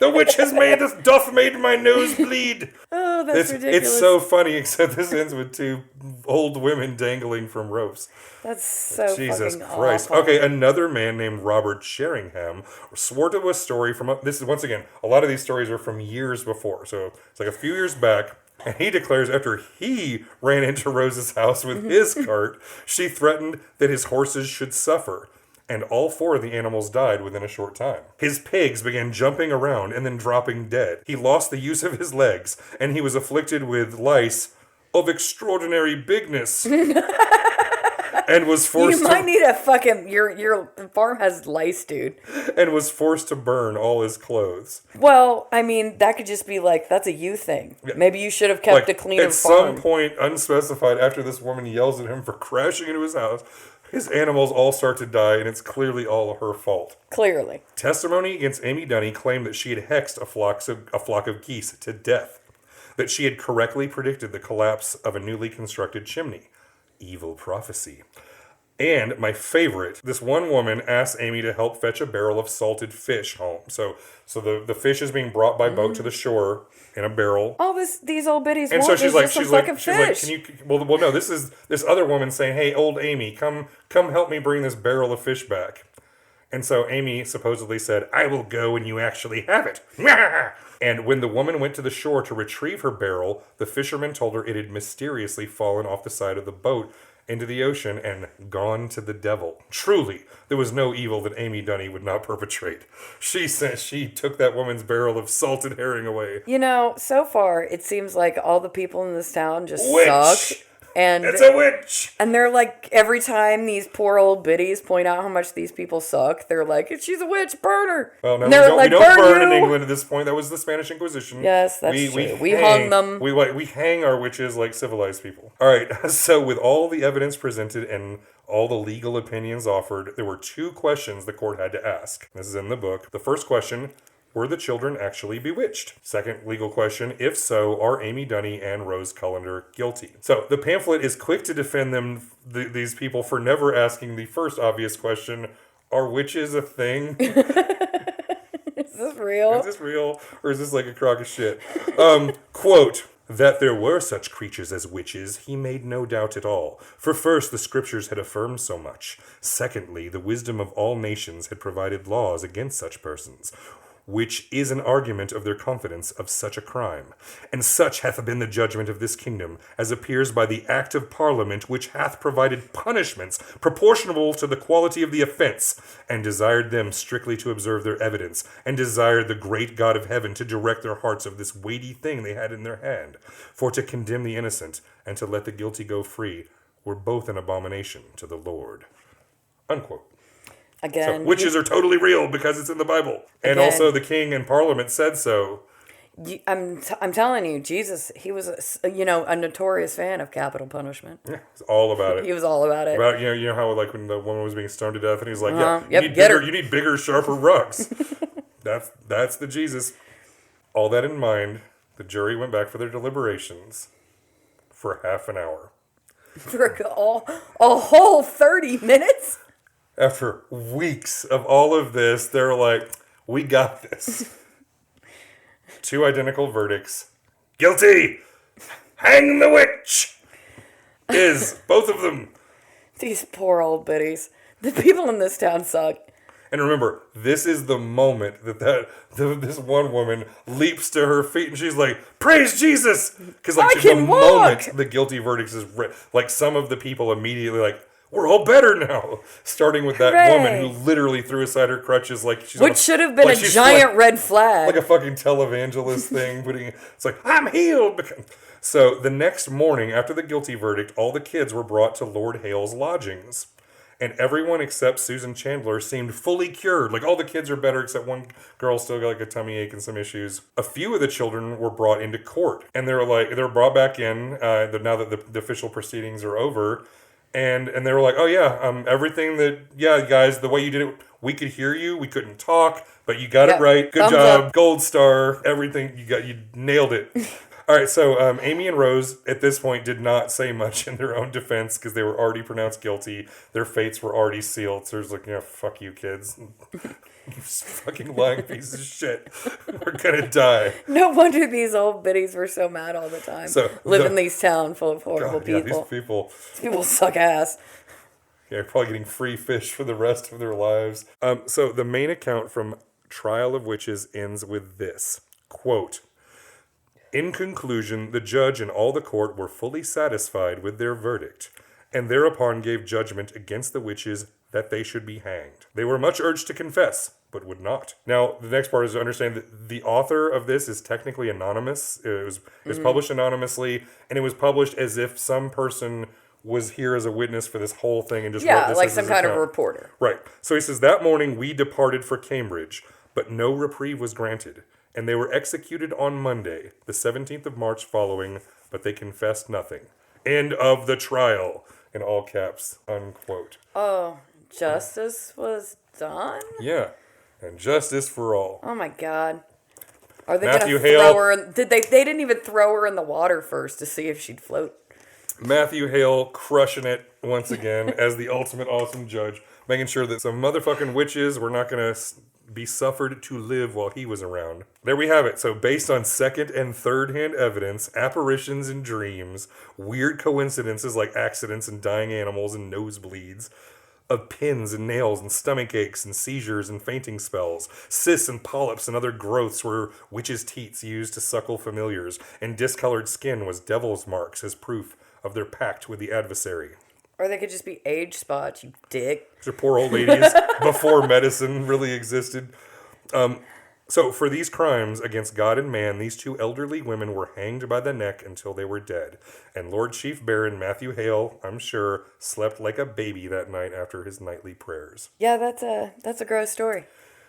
[SPEAKER 7] The witch has made my nose bleed.
[SPEAKER 6] Oh, that's ridiculous.
[SPEAKER 7] It's so funny, except this ends with two old women dangling from ropes.
[SPEAKER 6] That's so
[SPEAKER 7] Jesus
[SPEAKER 6] fucking
[SPEAKER 7] Christ.
[SPEAKER 6] awful.
[SPEAKER 7] Okay, another man named Robert Sheringham swore to a story from, this is once again, a lot of these stories are from years before, so it's like a few years back, and he declares after he ran into Rose's house with his cart, she threatened that his horses should suffer. And all 4 of the animals died within a short time. His pigs began jumping around and then dropping dead. He lost the use of his legs, and he was afflicted with lice of extraordinary bigness. And was forced
[SPEAKER 6] You might need a fucking... Your farm has lice, dude.
[SPEAKER 7] And was forced to burn all his clothes.
[SPEAKER 6] Well, I mean, that could just be like, that's a you thing. Yeah. Maybe you should have kept a cleaner farm.
[SPEAKER 7] At some point, unspecified, after this woman yells at him for crashing into his house, his animals all start to die, and it's clearly all her fault.
[SPEAKER 6] Clearly.
[SPEAKER 7] Testimony against Amy Dunny claimed that she had hexed a flock of geese to death, that she had correctly predicted the collapse of a newly constructed chimney. Evil prophecy. And my favorite, this one woman asked Amy to help fetch a barrel of salted fish home. So the fish is being brought by boat to the shore in a barrel.
[SPEAKER 6] All these old biddies
[SPEAKER 7] and
[SPEAKER 6] want
[SPEAKER 7] so she's like,
[SPEAKER 6] some fucking fish.
[SPEAKER 7] Can you? Well, no. This is this other woman saying, "Hey, old Amy, come help me bring this barrel of fish back." And so Amy supposedly said, "I will go when you actually have it." And when the woman went to the shore to retrieve her barrel, the fisherman told her it had mysteriously fallen off the side of the boat into the ocean and gone to the devil. Truly, there was no evil that Amy Dunny would not perpetrate. She says she took that woman's barrel of salted herring away.
[SPEAKER 6] You know, so far, it seems like all the people in this town just
[SPEAKER 7] Witch!
[SPEAKER 6] suck. And
[SPEAKER 7] it's a witch!
[SPEAKER 6] And they're like, every time these poor old biddies point out how much these people suck, they're like, she's a witch, burn her!
[SPEAKER 7] Well, no,
[SPEAKER 6] and they're
[SPEAKER 7] we don't burn
[SPEAKER 6] you!
[SPEAKER 7] in England at this point. That was the Spanish Inquisition.
[SPEAKER 6] Yes, that's true. We hung them.
[SPEAKER 7] We hang our witches like civilized people. All right, so with all the evidence presented and all the legal opinions offered, there were 2 questions the court had to ask. This is in the book. The first question: were the children actually bewitched? Second legal question: if so, are Amy Dunny and Rose Cullender guilty? So the pamphlet is quick to defend these people for never asking the first obvious question: are witches a thing?
[SPEAKER 6] Is this real?
[SPEAKER 7] Is this real? Or is this like a crock of shit? Quote: that there were such creatures as witches, he made no doubt at all. For first, the scriptures had affirmed so much. Secondly, the wisdom of all nations had provided laws against such persons, which is an argument of their confidence of such a crime. And such hath been the judgment of this kingdom, as appears by the act of Parliament, which hath provided punishments proportionable to the quality of the offence, and desired them strictly to observe their evidence, and desired the great God of heaven to direct their hearts of this weighty thing they had in their hand. For to condemn the innocent, and to let the guilty go free, were both an abomination to the Lord. Unquote.
[SPEAKER 6] Again,
[SPEAKER 7] so witches are totally real because it's in the Bible. And also the king and parliament said so.
[SPEAKER 6] I'm telling you, Jesus, he was a notorious fan of capital punishment.
[SPEAKER 7] Yeah, he's all about it.
[SPEAKER 6] He was all about it.
[SPEAKER 7] You know how like when the woman was being stoned to death and he's like, you need bigger, sharper rugs. That's the Jesus. All that in mind, the jury went back for their deliberations for half an hour.
[SPEAKER 6] For a whole 30 minutes?
[SPEAKER 7] After weeks of all of this, they're like, we got this. 2 identical verdicts. Guilty! Hang the witch! Is both of them.
[SPEAKER 6] These poor old biddies. The people in this town suck.
[SPEAKER 7] And remember, this is the moment that this one woman leaps to her feet and she's like, praise Jesus! Because moment the guilty verdict is like some of the people immediately like, we're all better now. Starting with that woman who literally threw aside her crutches like she's
[SPEAKER 6] which should have been a giant red flag.
[SPEAKER 7] Like a fucking televangelist thing. It's like, I'm healed. So the next morning after the guilty verdict, all the kids were brought to Lord Hale's lodgings. And everyone except Susan Chandler seemed fully cured. Like all the kids are better except one girl still got like a tummy ache and some issues. A few of the children were brought into court. And they were brought back in now that the official proceedings are over. And they were like, oh yeah, everything guys, the way you did it, we could hear you, we couldn't talk, but you got it right. Good job, gold star, everything, you nailed it. All right, so Amy and Rose at this point did not say much in their own defense because they were already pronounced guilty. Their fates were already sealed. So there's like, fuck you, kids. You fucking lying piece of shit. We're gonna die.
[SPEAKER 6] No wonder these old biddies were so mad all the time. Live in these towns full of horrible people.
[SPEAKER 7] Yeah, these
[SPEAKER 6] people suck ass.
[SPEAKER 7] Yeah, probably getting free fish for the rest of their lives. So the main account from Trial of Witches ends with this, quote, "In conclusion, the judge and all the court were fully satisfied with their verdict, and thereupon gave judgment against the witches that they should be hanged. They were much urged to confess, but would not." Now, the next part is to understand that the author of this is technically anonymous. It was published anonymously, and it was published as if some person was here as a witness for this whole thing and just wrote this
[SPEAKER 6] like
[SPEAKER 7] as
[SPEAKER 6] some
[SPEAKER 7] his
[SPEAKER 6] kind of
[SPEAKER 7] account.
[SPEAKER 6] reporter.
[SPEAKER 7] Right. So he says, "That morning we departed for Cambridge, but no reprieve was granted, and they were executed on Monday, the 17th of March following, but they confessed nothing. End of the trial," in all caps, unquote.
[SPEAKER 6] Oh, justice was done?
[SPEAKER 7] Yeah, and justice for all.
[SPEAKER 6] Oh my God. Are they
[SPEAKER 7] Matthew
[SPEAKER 6] gonna
[SPEAKER 7] Hale,
[SPEAKER 6] throw her in, they didn't even throw her in the water first to see if she'd float.
[SPEAKER 7] Matthew Hale crushing it once again as the ultimate awesome judge, making sure that some motherfucking witches were not going to be suffered to live while he was around. There we have it. So based on second and third hand evidence, apparitions and dreams, weird coincidences like accidents and dying animals and nosebleeds, of pins and nails and stomach aches and seizures and fainting spells, cysts and polyps and other growths were witches' teats used to suckle familiars, and discolored skin was devil's marks as proof of their pact with the adversary.
[SPEAKER 6] Or they could just be age spots, you dick.
[SPEAKER 7] These are poor old ladies before medicine really existed. So for these crimes against God and man, these two elderly women were hanged by the neck until they were dead. And Lord Chief Baron Matthew Hale, I'm sure, slept like a baby that night after his nightly prayers.
[SPEAKER 6] Yeah, that's a gross story.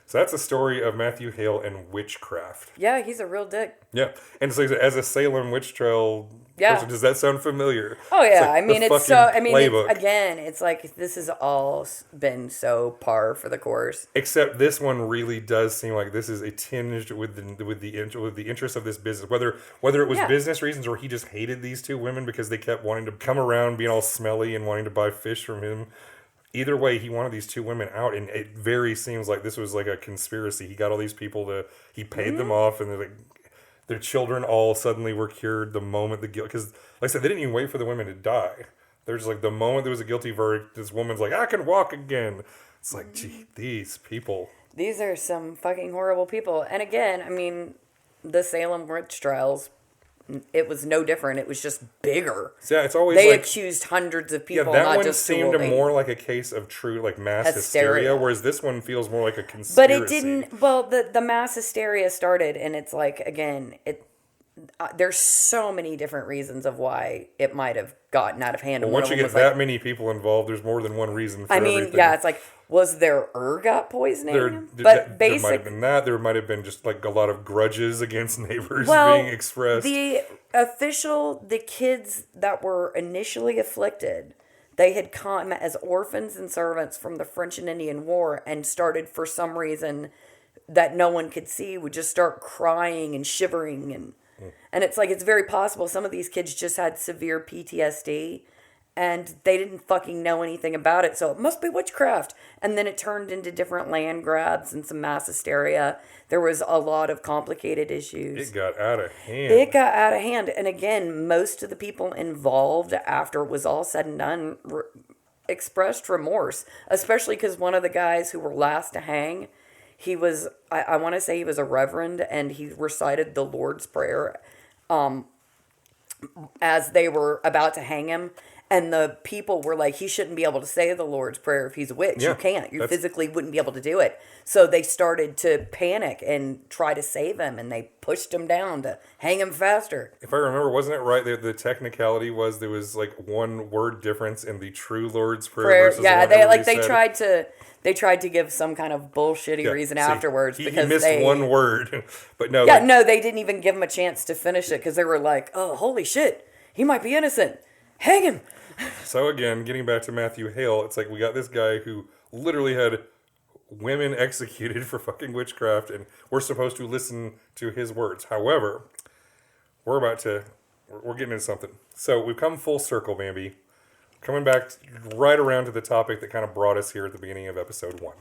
[SPEAKER 7] So that's the story of Matthew Hale and witchcraft.
[SPEAKER 6] Yeah, he's a real dick.
[SPEAKER 7] Yeah, and so as a Salem Witch Trial person, does that sound familiar?
[SPEAKER 6] Oh yeah,
[SPEAKER 7] Playbook.
[SPEAKER 6] It's like this has all been so par for the course.
[SPEAKER 7] Except this one really does seem like this is a tinged with the interest of this business. Whether it was business reasons or he just hated these two women because they kept wanting to come around being all smelly and wanting to buy fish from him. Either way, he wanted these two women out, and it very seems like this was like a conspiracy. He got all these people he paid them off, and their children all suddenly were cured the moment the guilt. Because, like I said, they didn't even wait for the women to die. They're just like, the moment there was a guilty verdict, this woman's like, "I can walk again." It's like, gee, these people.
[SPEAKER 6] These are some fucking horrible people. And again, I mean, the Salem Witch Trials, it was no different. It was just bigger.
[SPEAKER 7] Yeah, it's always
[SPEAKER 6] they accused hundreds of people.
[SPEAKER 7] Yeah, that
[SPEAKER 6] not
[SPEAKER 7] one
[SPEAKER 6] just
[SPEAKER 7] seemed more like a case of true mass hysteria, whereas this one feels more like a conspiracy.
[SPEAKER 6] But it didn't. Well, the mass hysteria started, and it's like again, there's so many different reasons of why it might have gotten out of hand.
[SPEAKER 7] Well, once you get that many people involved, there's more than one reason for everything.
[SPEAKER 6] Yeah, it's like, was there ergot poisoning?
[SPEAKER 7] There might have been that. There might have been just like a lot of grudges against neighbors being expressed.
[SPEAKER 6] The kids that were initially afflicted, they had come as orphans and servants from the French and Indian War and started for some reason that no one could see, would just start crying and shivering and it's like, it's very possible some of these kids just had severe PTSD and they didn't fucking know anything about it. So it must be witchcraft. And then it turned into different land grabs and some mass hysteria. There was a lot of complicated issues.
[SPEAKER 7] It got out of hand.
[SPEAKER 6] And again, most of the people involved after it was all said and done expressed remorse, especially because one of the guys who were last to hang, he was, I want to say he was a reverend, and he recited the Lord's Prayer as they were about to hang him. And the people were like, he shouldn't be able to say the Lord's Prayer if he's a witch. Yeah, you can't. You physically wouldn't be able to do it. So they started to panic and try to save him, and they pushed him down to hang him faster.
[SPEAKER 7] If I remember, wasn't it right that the technicality was there was like one word difference in the true Lord's Prayer versus
[SPEAKER 6] they tried to give some kind of bullshitty reason afterwards
[SPEAKER 7] because he missed one word. But no.
[SPEAKER 6] Yeah, no, they didn't even give him a chance to finish it because they were like, "Oh, holy shit, he might be innocent. Hang him."
[SPEAKER 7] So again, getting back to Matthew Hale, it's like we got this guy who literally had women executed for fucking witchcraft, and we're supposed to listen to his words. However, we're getting into something. So we've come full circle, Bambi. Coming back right around to the topic that kind of brought us here at the beginning of episode 1.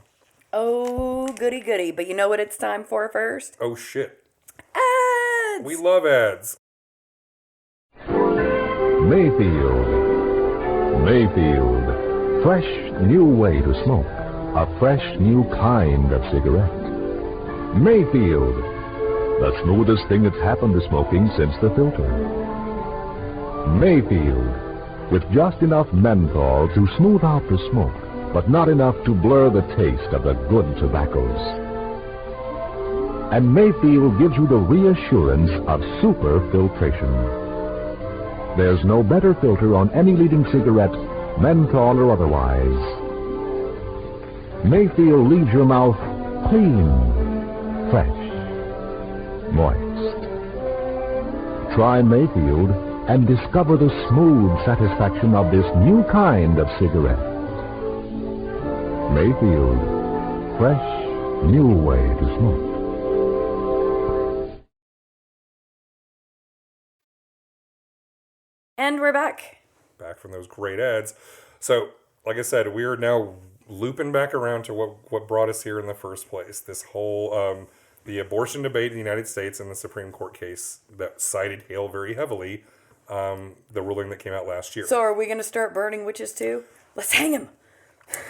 [SPEAKER 6] Oh, goody goody. But you know what it's time for first?
[SPEAKER 7] Oh, shit.
[SPEAKER 6] Ads!
[SPEAKER 7] We love ads.
[SPEAKER 8] Mayfield. Mayfield. Fresh new way to smoke. A fresh new kind of cigarette. Mayfield. The smoothest thing that's happened to smoking since the filter. Mayfield. With just enough menthol to smooth out the smoke, but not enough to blur the taste of the good tobaccos. And Mayfield gives you the reassurance of super filtration. There's no better filter on any leading cigarette, menthol or otherwise. Mayfield leaves your mouth clean, fresh, moist. Try Mayfield and discover the smooth satisfaction of this new kind of cigarette. Mayfield, fresh, new way to smoke.
[SPEAKER 6] And we're back.
[SPEAKER 7] Back from those great ads. So, like I said, we are now looping back around to what brought us here in the first place. This whole, the abortion debate in the United States and the Supreme Court case that cited Hale very heavily. The ruling that came out last year.
[SPEAKER 6] So are we going to start burning witches too? Let's hang him.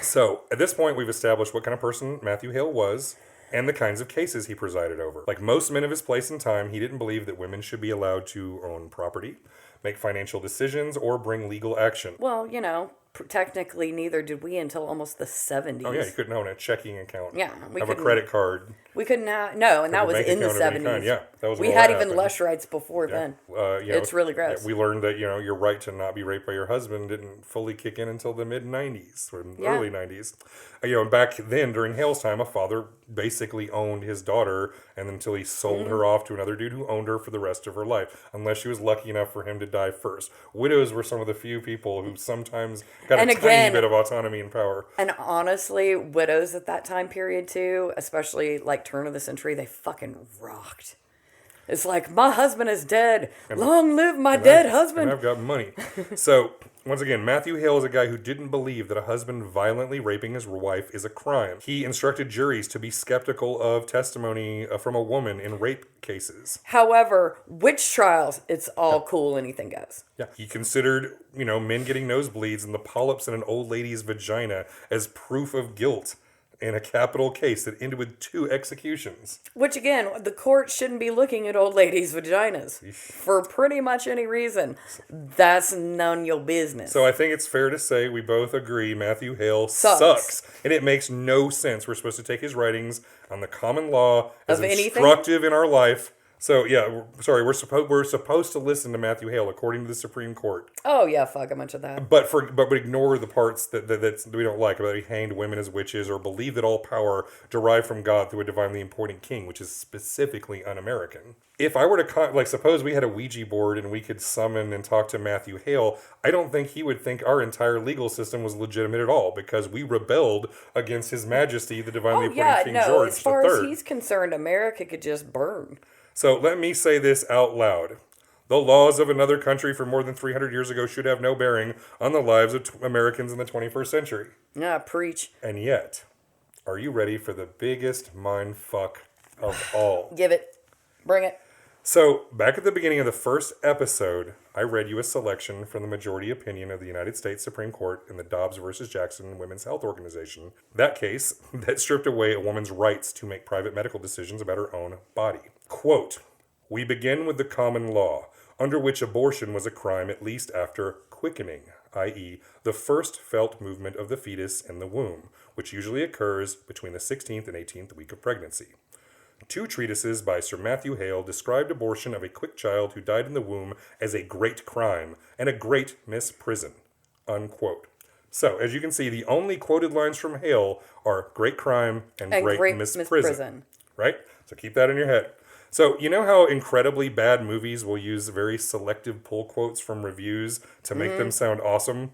[SPEAKER 7] So at this point, we've established what kind of person Matthew Hale was and the kinds of cases he presided over. Like most men of his place and time, he didn't believe that women should be allowed to own property, make financial decisions, or bring legal action.
[SPEAKER 6] Well, you know, technically neither did we until almost the 70s.
[SPEAKER 7] Oh yeah, you couldn't own a checking account.
[SPEAKER 6] Yeah.
[SPEAKER 7] Have a credit card.
[SPEAKER 6] We couldn't no, and that was in the 70s.
[SPEAKER 7] Yeah, that was
[SPEAKER 6] we had even less rights before then. It's really gross.
[SPEAKER 7] We learned that, your right to not be raped by your husband didn't fully kick in until the mid-90s or early 90s. And back then, during Hale's time, a father basically owned his daughter and until he sold her off to another dude who owned her for the rest of her life, unless she was lucky enough for him to die first. Widows were some of the few people who sometimes got a tiny bit of autonomy and power.
[SPEAKER 6] And honestly, widows at that time period too, especially like turn of the century, they fucking rocked. It's like, my husband is dead. Long live my dead husband.
[SPEAKER 7] And I've got money. So, once again, Matthew Hale is a guy who didn't believe that a husband violently raping his wife is a crime. He instructed juries to be skeptical of testimony from a woman in rape cases.
[SPEAKER 6] However, witch trials, it's all cool, anything goes.
[SPEAKER 7] Yeah. He considered, men getting nosebleeds and the polyps in an old lady's vagina as proof of guilt in a capital case that ended with 2 executions.
[SPEAKER 6] Which, again, the court shouldn't be looking at old ladies' vaginas for pretty much any reason. That's none of your business.
[SPEAKER 7] So I think it's fair to say we both agree Matthew Hale sucks. And it makes no sense. We're supposed to take his writings on the common law as instructive in our life. So, yeah, we're supposed to listen to Matthew Hale according to the Supreme Court.
[SPEAKER 6] Oh, yeah, fuck a bunch of that.
[SPEAKER 7] But ignore the parts that we don't like, about he hanged women as witches, or believe that all power derived from God through a divinely appointed king, which is specifically un-American. If I were to, suppose we had a Ouija board and we could summon and talk to Matthew Hale, I don't think he would think our entire legal system was legitimate at all, because we rebelled against His Majesty, the divinely appointed King George III.
[SPEAKER 6] As far as he's concerned, America could just burn.
[SPEAKER 7] So let me say this out loud. The laws of another country from more than 300 years ago should have no bearing on the lives of Americans in the 21st century.
[SPEAKER 6] Yeah, preach.
[SPEAKER 7] And yet, are you ready for the biggest mind fuck of all?
[SPEAKER 6] Give it. Bring it.
[SPEAKER 7] So, back at the beginning of the first episode, I read you a selection from the majority opinion of the United States Supreme Court in the Dobbs versus Jackson Women's Health Organization. That case that stripped away a woman's rights to make private medical decisions about her own body. Quote, "We begin with the common law, under which abortion was a crime at least after quickening, i.e., the first felt movement of the fetus in the womb, which usually occurs between the 16th and 18th week of pregnancy. 2 treatises by Sir Matthew Hale described abortion of a quick child who died in the womb as a great crime and a great misprison." Unquote. So, as you can see, the only quoted lines from Hale are great crime and great misprison. Right? So keep that in your head. So, you know how incredibly bad movies will use very selective pull quotes from reviews to make them sound awesome?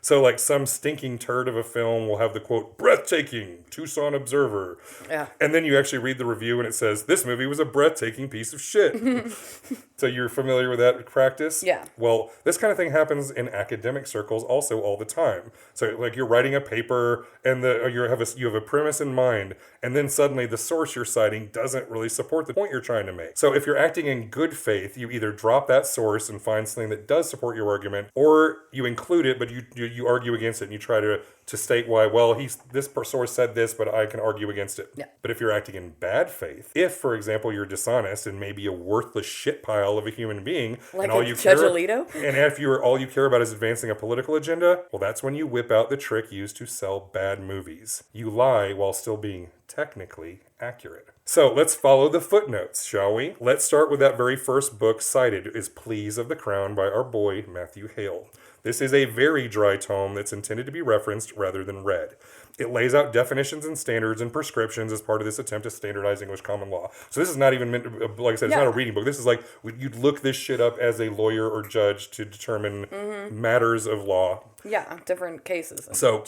[SPEAKER 7] So, like, some stinking turd of a film will have the quote, breathtaking, Tucson Observer.
[SPEAKER 6] Yeah.
[SPEAKER 7] And then you actually read the review and it says, this movie was a breathtaking piece of shit. So you're familiar with that practice?
[SPEAKER 6] Yeah.
[SPEAKER 7] Well, this kind of thing happens in academic circles also all the time. So, like, you're writing a paper and you have a premise in mind, and then suddenly the source you're citing doesn't really support the point you're trying to make. So if you're acting in good faith, you either drop that source and find something that does support your argument, or you include it, but you argue against it and you try to state why, well, this source said this, but I can argue against it.
[SPEAKER 6] Yeah.
[SPEAKER 7] But if you're acting in bad faith, if, for example, you're dishonest and maybe a worthless shit pile of a human being,
[SPEAKER 6] like
[SPEAKER 7] and all
[SPEAKER 6] Judge Alito?
[SPEAKER 7] And if all you care about is advancing a political agenda, well, that's when you whip out the trick used to sell bad movies. You lie while still being technically accurate. So let's follow the footnotes, shall we? Let's start with that very first book cited, is Pleas of the Crown by our boy Matthew Hale. This is a very dry tome that's intended to be referenced rather than read. It lays out definitions and standards and prescriptions as part of this attempt to standardize English common law. So this is not even meant to, like I said, it's not a reading book. This is like, you'd look this shit up as a lawyer or judge to determine matters of law.
[SPEAKER 6] Yeah, different cases.
[SPEAKER 7] So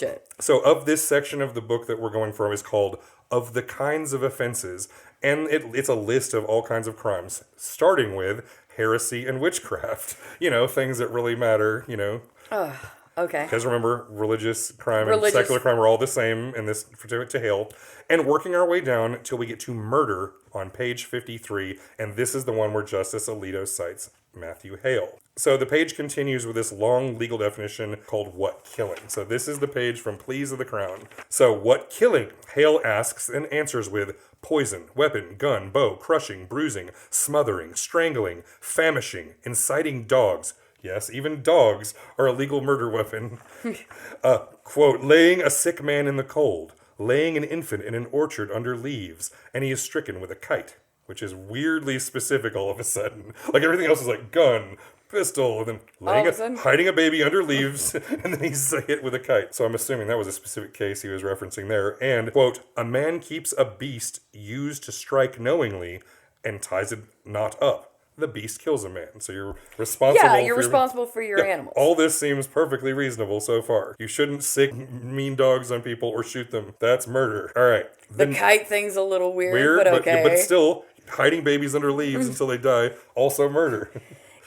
[SPEAKER 7] of this section of the book that we're going from is called Of the Kinds of Offenses. And it's a list of all kinds of crimes, starting with heresy and witchcraft. Things that really matter,
[SPEAKER 6] Okay.
[SPEAKER 7] Because remember, religious crime and secular crime are all the same in this to Hale. And working our way down till we get to murder on page 53. And this is the one where Justice Alito cites Matthew Hale. So the page continues with this long legal definition called what killing. So this is the page from Pleas of the Crown. So what killing? Hale asks and answers with poison, weapon, gun, bow, crushing, bruising, smothering, strangling, famishing, inciting dogs. Yes, even dogs are a legal murder weapon. Quote, laying a sick man in the cold, laying an infant in an orchard under leaves, and he is stricken with a kite, which is weirdly specific all of a sudden. Like everything else is like gun, pistol, and then hiding a baby under leaves, and then he's hit with a kite. So I'm assuming that was a specific case he was referencing there. And, quote, a man keeps a beast used to strike knowingly and ties it not up. The beast kills a man. So you're responsible.
[SPEAKER 6] Yeah, you're responsible for your animals.
[SPEAKER 7] All this seems perfectly reasonable so far. You shouldn't sick mean dogs on people or shoot them. That's murder. All right.
[SPEAKER 6] The kite thing's a little weird, but okay.
[SPEAKER 7] But still, hiding babies under leaves until they die, also murder.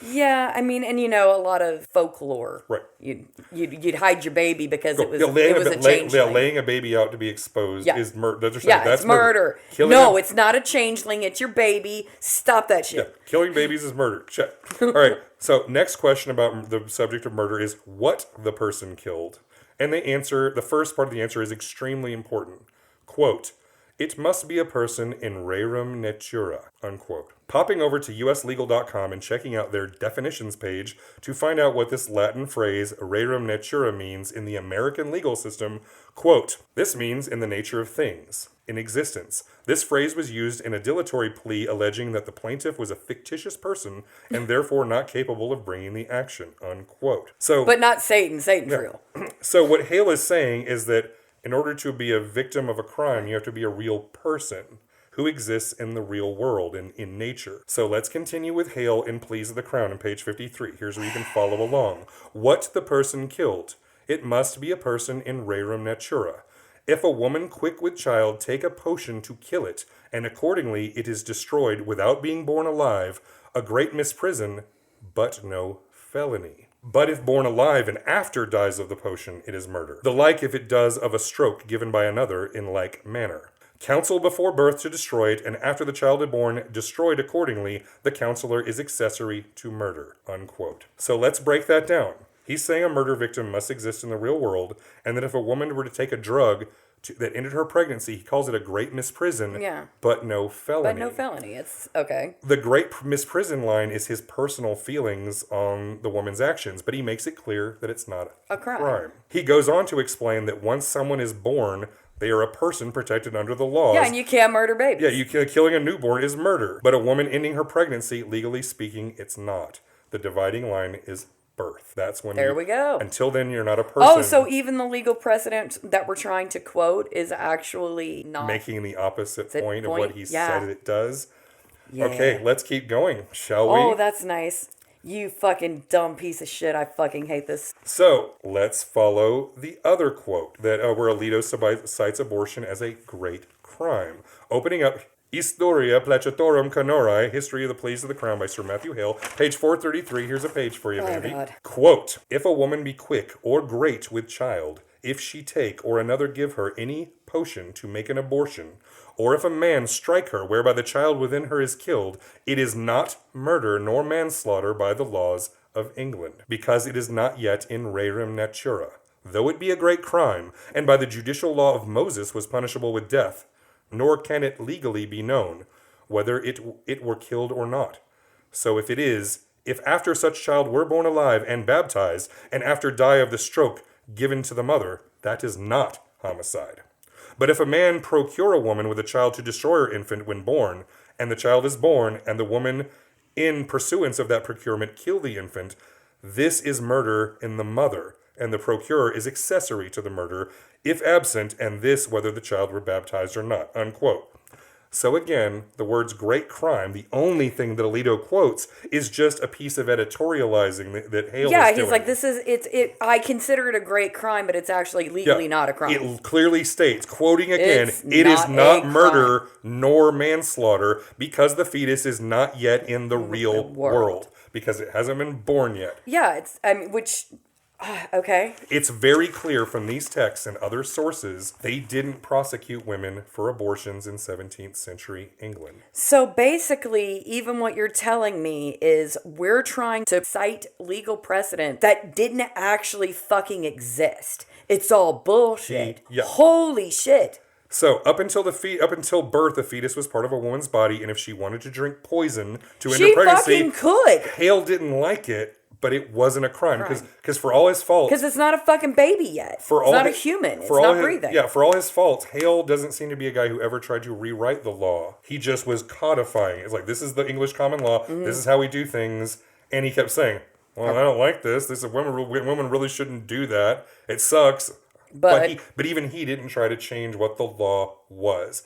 [SPEAKER 6] Yeah, I mean, and a lot of folklore.
[SPEAKER 7] Right.
[SPEAKER 6] You'd hide your baby because it was a changeling.
[SPEAKER 7] Yeah, laying a baby out to be exposed is murder.
[SPEAKER 6] That's murder. It's not a changeling. It's your baby. Stop that shit.
[SPEAKER 7] Yeah, killing babies is murder. Check. All right. So next question about the subject of murder is what the person killed. And the first part of the answer is extremely important. Quote, it must be a person in rerum natura, unquote. Popping over to uslegal.com and checking out their definitions page to find out what this Latin phrase rerum natura means in the American legal system, quote, this means in the nature of things, in existence. This phrase was used in a dilatory plea alleging that the plaintiff was a fictitious person and therefore not capable of bringing the action, unquote.
[SPEAKER 6] But not Satan. Satan's real.
[SPEAKER 7] So what Hale is saying is that in order to be a victim of a crime, you have to be a real person who exists in the real world, in nature. So let's continue with Hale in Pleas of the Crown on page 53. Here's where you can follow along. What the person killed. It must be a person in rerum natura. If a woman quick with child take a potion to kill it, and accordingly it is destroyed without being born alive, a great misprison, but no felony. But if born alive and after dies of the potion, it is murder. The like if it does of a stroke given by another in like manner. Counsel before birth to destroy it, and after the child is born, destroyed accordingly, the counselor is accessory to murder, unquote. So let's break that down. He's saying a murder victim must exist in the real world, and that if a woman were to take a drug that ended her pregnancy, he calls it a great misprison, but no felony.
[SPEAKER 6] It's okay.
[SPEAKER 7] The great misprison line is his personal feelings on the woman's actions, but he makes it clear that it's not a crime. He goes on to explain that once someone is born, they are a person protected under the laws.
[SPEAKER 6] Yeah, and you can't murder babies.
[SPEAKER 7] Yeah, killing a newborn is murder. But a woman ending her pregnancy, legally speaking, it's not. The dividing line is birth. That's when
[SPEAKER 6] we go.
[SPEAKER 7] Until then, you're not a person.
[SPEAKER 6] Oh, so even the legal precedent that we're trying to quote is actually not
[SPEAKER 7] making the opposite point of what he said it does.
[SPEAKER 6] Yeah.
[SPEAKER 7] Okay, let's keep going, shall we?
[SPEAKER 6] Oh, that's nice. You fucking dumb piece of shit. I fucking hate this.
[SPEAKER 7] So let's follow the other quote that where Alito cites abortion as a great crime. Opening up Historia Placetorum Canorae, History of the Pleas of the Crown by Sir Matthew Hale, page 433. Here's a page for you, Bambi.
[SPEAKER 6] God.
[SPEAKER 7] Quote, if a woman be quick or great with child, if she take or another give her any potion to make an abortion, or if a man strike her whereby the child within her is killed, it is not murder nor manslaughter by the laws of England, because it is not yet in rerum natura, though it be a great crime, and by the judicial law of Moses was punishable with death, nor can it legally be known whether it were killed or not. So if it is, if after such child were born alive and baptized, and after die of the stroke given to the mother, that is not homicide. But if a man procure a woman with a child to destroy her infant when born, and the child is born, and the woman in pursuance of that procurement kill the infant, this is murder in the mother, and the procurer is accessory to the murder, if absent, and this whether the child were baptized or not, unquote. So again, the words great crime, the only thing that Alito quotes is just a piece of editorializing that Hale was doing.
[SPEAKER 6] Yeah, he's like, I consider it a great crime, but it's actually legally not a crime.
[SPEAKER 7] It clearly states, quoting again, it is not murder nor manslaughter because the fetus is not yet in the real world. Because it hasn't been born yet.
[SPEAKER 6] Yeah, okay.
[SPEAKER 7] It's very clear from these texts and other sources, they didn't prosecute women for abortions in 17th century England.
[SPEAKER 6] So basically, even what you're telling me is we're trying to cite legal precedent that didn't actually fucking exist. It's all bullshit.
[SPEAKER 7] Yeah.
[SPEAKER 6] Holy shit.
[SPEAKER 7] So up until birth, the fetus was part of a woman's body, and if she wanted to drink poison to end her pregnancy,
[SPEAKER 6] she fucking could.
[SPEAKER 7] Hale didn't like it. But it wasn't a crime because for all his faults,
[SPEAKER 6] because it's not a fucking baby yet. It's not a human. It's not breathing.
[SPEAKER 7] Yeah, for all his faults, Hale doesn't seem to be a guy who ever tried to rewrite the law. He just was codifying. It's like, this is the English common law. Mm-hmm. This is how we do things. And he kept saying, well, I don't like this. This is women really shouldn't do that. It sucks. But even he didn't try to change what the law was.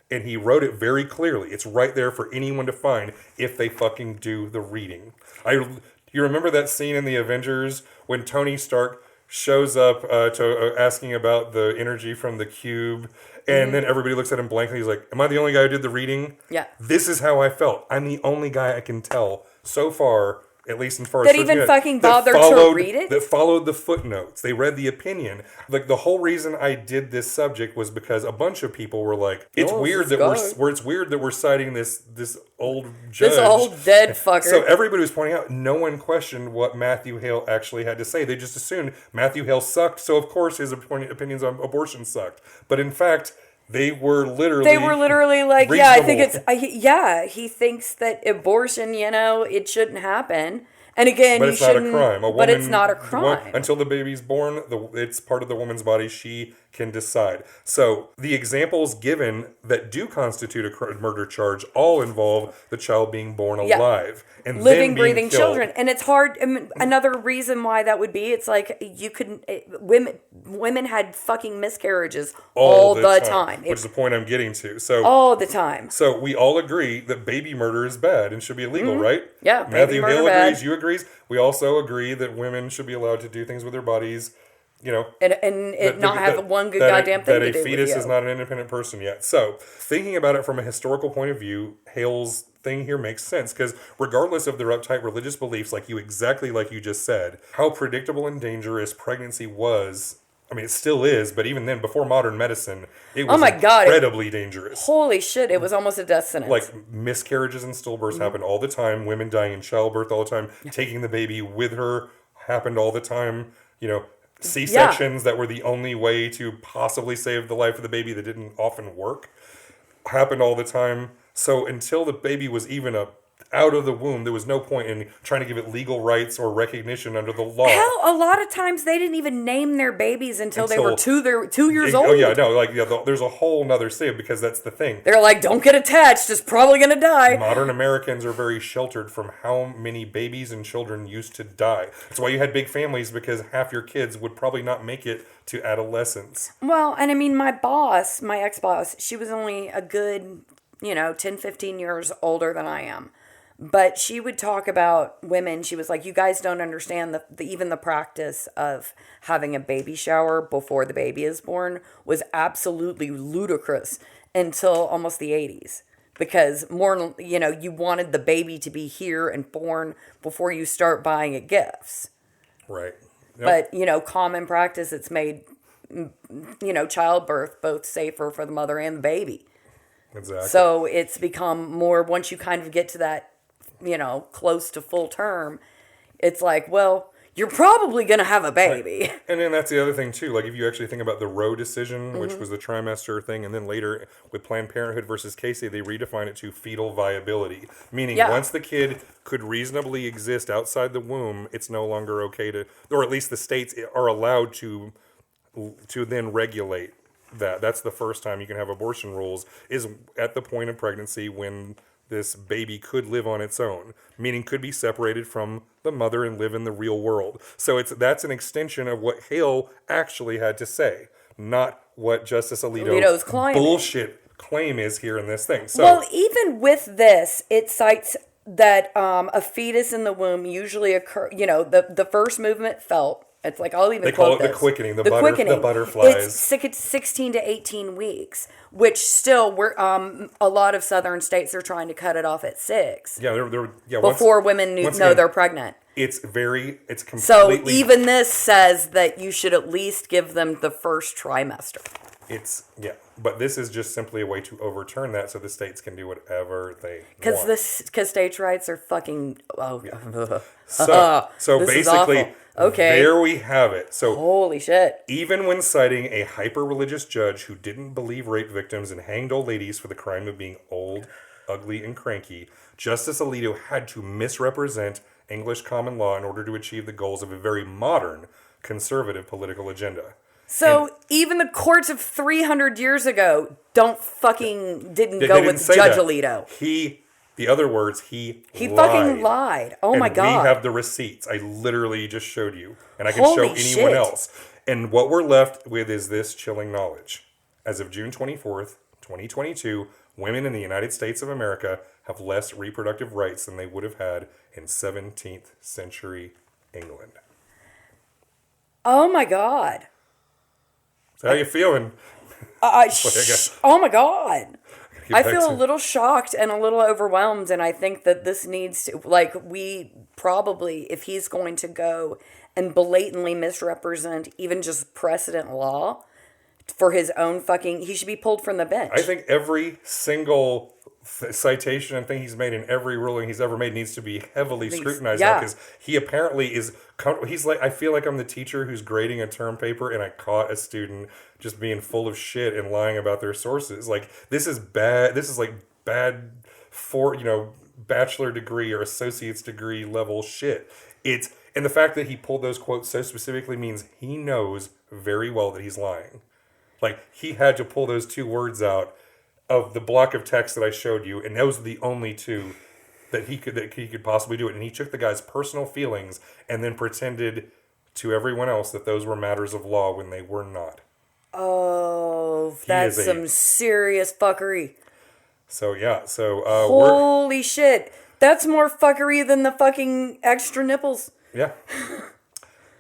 [SPEAKER 7] And he wrote it very clearly. It's right there for anyone to find if they fucking do the reading. You remember that scene in the Avengers when Tony Stark shows up asking about the energy from the cube, and then everybody looks at him blankly. He's like, am I the only guy who did the reading?
[SPEAKER 6] Yeah.
[SPEAKER 7] This is how I felt. I'm the only guy I can tell so far, at least as far as...
[SPEAKER 6] That even fucking bothered to read it?
[SPEAKER 7] That followed the footnotes. They read the opinion. Like, the whole reason I did this subject was because a bunch of people were like, it's weird that we're citing this old judge.
[SPEAKER 6] This old dead fucker.
[SPEAKER 7] So everybody was pointing out, no one questioned what Matthew Hale actually had to say. They just assumed Matthew Hale sucked, so of course his opinions on abortion sucked. But in fact... They were literally like, reasonable.
[SPEAKER 6] Yeah, I think it's, he thinks that abortion, it shouldn't happen. And again,
[SPEAKER 7] but it's not a crime.
[SPEAKER 6] But it's not a crime.
[SPEAKER 7] Until the baby's born, it's part of the woman's body. She can decide. So the examples given that do constitute a murder charge all involve the child being born alive. And
[SPEAKER 6] living, breathing children. And it's hard. Another reason why that would be, it's like you couldn't, women had fucking miscarriages all the time.
[SPEAKER 7] Which is the point I'm getting to. So
[SPEAKER 6] all the time.
[SPEAKER 7] So we all agree that baby murder is bad and should be illegal, right?
[SPEAKER 6] Yeah.
[SPEAKER 7] Matthew Hale agrees. You agrees. We also agree that women should be allowed to do things with their bodies,
[SPEAKER 6] and not have one good goddamn thing to do with you.
[SPEAKER 7] That a fetus is not an independent person yet. So, thinking about it from a historical point of view, Hale's thing here makes sense, because regardless of their uptight religious beliefs, exactly like you just said, how predictable and dangerous pregnancy was. I mean, it still is, but even then, before modern medicine, it was incredibly dangerous.
[SPEAKER 6] Holy shit, it was almost a death sentence.
[SPEAKER 7] Like, miscarriages and stillbirths happened all the time, women dying in childbirth all the time, taking the baby with her happened all the time, C-sections that were the only way to possibly save the life of the baby that didn't often work happened all the time. So until the baby was even out of the womb, there was no point in trying to give it legal rights or recognition under the law.
[SPEAKER 6] Hell, a lot of times they didn't even name their babies until they were 2 years old.
[SPEAKER 7] Oh yeah, no, there's a whole nother thing, because that's the thing.
[SPEAKER 6] They're like, don't get attached, it's probably gonna die.
[SPEAKER 7] Modern Americans are very sheltered from how many babies and children used to die. That's why you had big families, because half your kids would probably not make it to adolescence.
[SPEAKER 6] Well, and I mean, my ex-boss, she was only a good, 10, 15 years older than I am. But she would talk about women. She was like, you guys don't understand even the practice of having a baby shower before the baby is born was absolutely ludicrous until almost the 80s. Because more, you wanted the baby to be here and born before you start buying it gifts.
[SPEAKER 7] Right. Yep.
[SPEAKER 6] But, common practice, it's made, childbirth both safer for the mother and the baby.
[SPEAKER 7] Exactly.
[SPEAKER 6] So it's become more, once you kind of get to that, close to full term, it's like, well, you're probably going to have a baby.
[SPEAKER 7] And then that's the other thing, too. Like, if you actually think about the Roe decision, which was the trimester thing, and then later with Planned Parenthood versus Casey, they redefined it to fetal viability. Meaning, once the kid could reasonably exist outside the womb, it's no longer okay to, or at least the states are allowed to then regulate that. That's the first time you can have abortion rules, is at the point of pregnancy when this baby could live on its own, meaning could be separated from the mother and live in the real world. So that's an extension of what Hale actually had to say, not what Justice Alito's bullshit claim is here in this thing. So,
[SPEAKER 6] well, even with this, it cites that a fetus in the womb usually occur. The first movement felt. It's like, I'll even
[SPEAKER 7] they
[SPEAKER 6] quote
[SPEAKER 7] call it
[SPEAKER 6] this.
[SPEAKER 7] the quickening, the
[SPEAKER 6] quickening.
[SPEAKER 7] butterflies.
[SPEAKER 6] It's 16 to 18 weeks, which still a lot of southern states are trying to cut it off at 6.
[SPEAKER 7] Yeah,
[SPEAKER 6] before women know they're pregnant.
[SPEAKER 7] It's completely.
[SPEAKER 6] So even this says that you should at least give them the first trimester.
[SPEAKER 7] But this is just simply a way to overturn that, so the states can do whatever they want.
[SPEAKER 6] Because states' rights are fucking.
[SPEAKER 7] So basically,
[SPEAKER 6] okay,
[SPEAKER 7] there we have it. So
[SPEAKER 6] holy shit!
[SPEAKER 7] Even when citing a hyper-religious judge who didn't believe rape victims and hanged old ladies for the crime of being old, ugly, and cranky, Justice Alito had to misrepresent English common law in order to achieve the goals of a very modern, conservative political agenda.
[SPEAKER 6] So even the courts of 300 years ago didn't go with Judge Alito.
[SPEAKER 7] He lied.
[SPEAKER 6] Fucking lied. Oh my God.
[SPEAKER 7] We have the receipts. I literally just showed you. And I can show anyone else. And what we're left with is this chilling knowledge. As of June 24th, 2022, women in the United States of America have less reproductive rights than they would have had in 17th century England.
[SPEAKER 6] Oh my God.
[SPEAKER 7] So how you feeling?
[SPEAKER 6] Oh my God. I feel a little shocked and a little overwhelmed, and I think that this needs to, if he's going to go and blatantly misrepresent even just precedent law for his own he should be pulled from the bench.
[SPEAKER 7] I think every single citation and thing he's made in every ruling he's ever made needs to be heavily scrutinized because he apparently is. He's like, I feel like I'm the teacher who's grading a term paper and I caught a student just being full of shit and lying about their sources. Like, this is bad. This is like bad for bachelor degree or associate's degree level shit. And the fact that he pulled those quotes so specifically means he knows very well that he's lying. Like, he had to pull those 2 words out of the block of text that I showed you, and those are the only 2 that he could possibly do it. And he took the guy's personal feelings and then pretended to everyone else that those were matters of law when they were not.
[SPEAKER 6] Oh, that's some serious fuckery.
[SPEAKER 7] So yeah,
[SPEAKER 6] holy shit, that's more fuckery than the fucking extra nipples.
[SPEAKER 7] Yeah.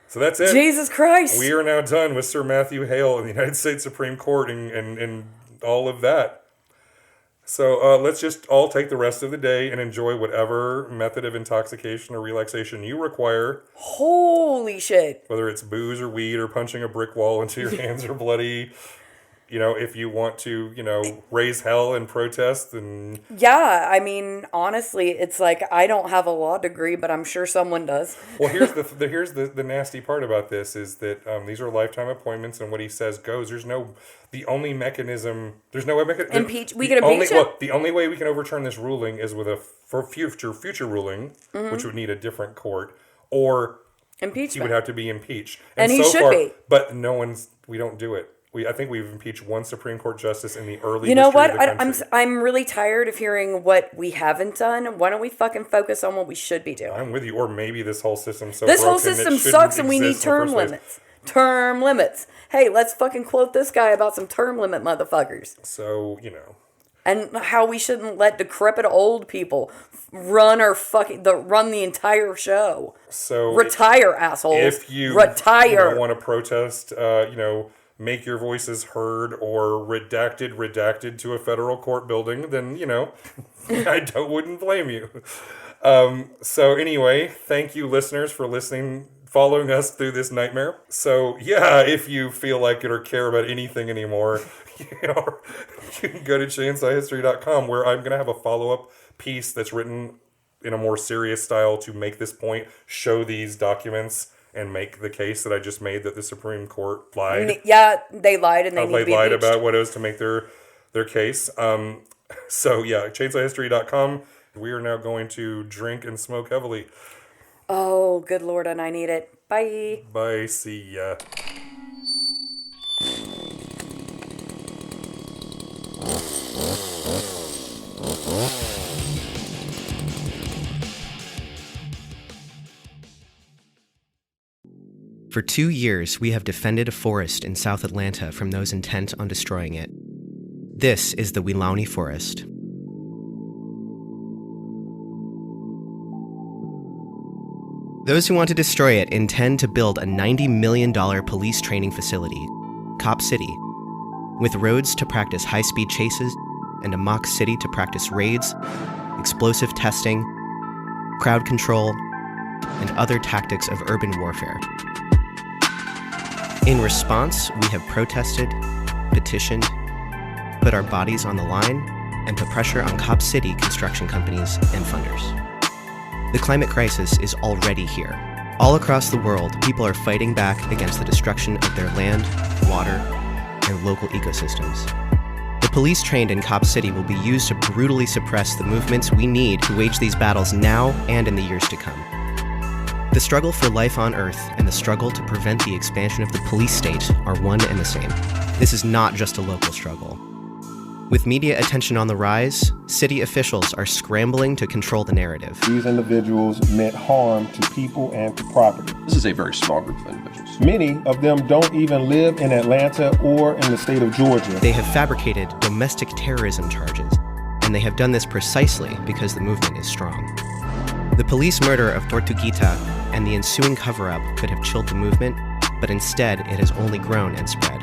[SPEAKER 7] So that's it.
[SPEAKER 6] Jesus Christ.
[SPEAKER 7] We are now done with Sir Matthew Hale in the United States Supreme Court and all of that. So let's just all take the rest of the day and enjoy whatever method of intoxication or relaxation you require.
[SPEAKER 6] Holy shit.
[SPEAKER 7] Whether it's booze or weed or punching a brick wall until your hands are bloody. If you want to, raise hell and protest and... Yeah,
[SPEAKER 6] I mean, honestly, it's like, I don't have a law degree, but I'm sure someone does.
[SPEAKER 7] Well, here's the nasty part about this is that these are lifetime appointments, and what he says goes. There's no mechanism. We can impeach him? The only way we can overturn this ruling is with a future ruling, which would need a different court, or
[SPEAKER 6] impeachment.
[SPEAKER 7] He would have to be impeached.
[SPEAKER 6] And he should be.
[SPEAKER 7] But we don't do it. I think we've impeached one Supreme Court justice in the early
[SPEAKER 6] history of the
[SPEAKER 7] country.
[SPEAKER 6] I'm really tired of hearing what we haven't done. Why don't we fucking focus on what we should be doing?
[SPEAKER 7] I'm with you. Or maybe this whole system's so
[SPEAKER 6] this whole system sucks and we need term limits. Term limits. Hey, let's fucking quote this guy about some term limit motherfuckers.
[SPEAKER 7] So,
[SPEAKER 6] And how we shouldn't let decrepit old people run the entire show.
[SPEAKER 7] So
[SPEAKER 6] retire, assholes.
[SPEAKER 7] If you
[SPEAKER 6] retire,
[SPEAKER 7] want to protest, make your voices heard or redacted to a federal court building, then I wouldn't blame you. So anyway, thank you, listeners, for listening, following us through this nightmare. So yeah, if you feel like it or care about anything anymore, you can go to chainsawhistory.com, where I'm going to have a follow-up piece that's written in a more serious style to make this point, show these documents, and make the case that I just made that the Supreme Court lied.
[SPEAKER 6] Yeah, they lied, and they need to be
[SPEAKER 7] lied
[SPEAKER 6] impeached.
[SPEAKER 7] about what it was to make their case. So yeah, chainsawhistory.com. We are now going to drink and smoke heavily.
[SPEAKER 6] Oh, good Lord, and I need it. Bye.
[SPEAKER 7] Bye. See ya.
[SPEAKER 11] For 2 years, we have defended a forest in South Atlanta from those intent on destroying it. This is the Welaunee Forest. Those who want to destroy it intend to build a $90 million police training facility, Cop City, with roads to practice high-speed chases and a mock city to practice raids, explosive testing, crowd control, and other tactics of urban warfare. In response, we have protested, petitioned, put our bodies on the line, and put pressure on Cop City construction companies and funders. The climate crisis is already here. All across the world, people are fighting back against the destruction of their land, water, and local ecosystems. The police trained in Cop City will be used to brutally suppress the movements we need to wage these battles now and in the years to come. The struggle for life on Earth and the struggle to prevent the expansion of the police state are one and the same. This is not just a local struggle. With media attention on the rise, city officials are scrambling to control the narrative.
[SPEAKER 12] These individuals meant harm to people and to property.
[SPEAKER 13] This is a very small group of individuals.
[SPEAKER 12] Many of them don't even live in Atlanta or in the state of Georgia.
[SPEAKER 11] They have fabricated domestic terrorism charges, and they have done this precisely because the movement is strong. The police murder of Tortuguita and the ensuing cover-up could have chilled the movement, but instead it has only grown and spread.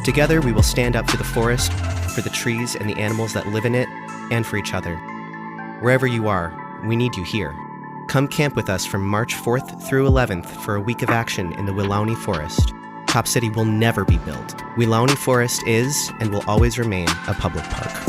[SPEAKER 11] Together we will stand up for the forest, for the trees and the animals that live in it, and for each other. Wherever you are, we need you here. Come camp with us from March 4th through 11th for a week of action in the Welaunee Forest. Cop City will never be built. Welaunee Forest is and will always remain a public park.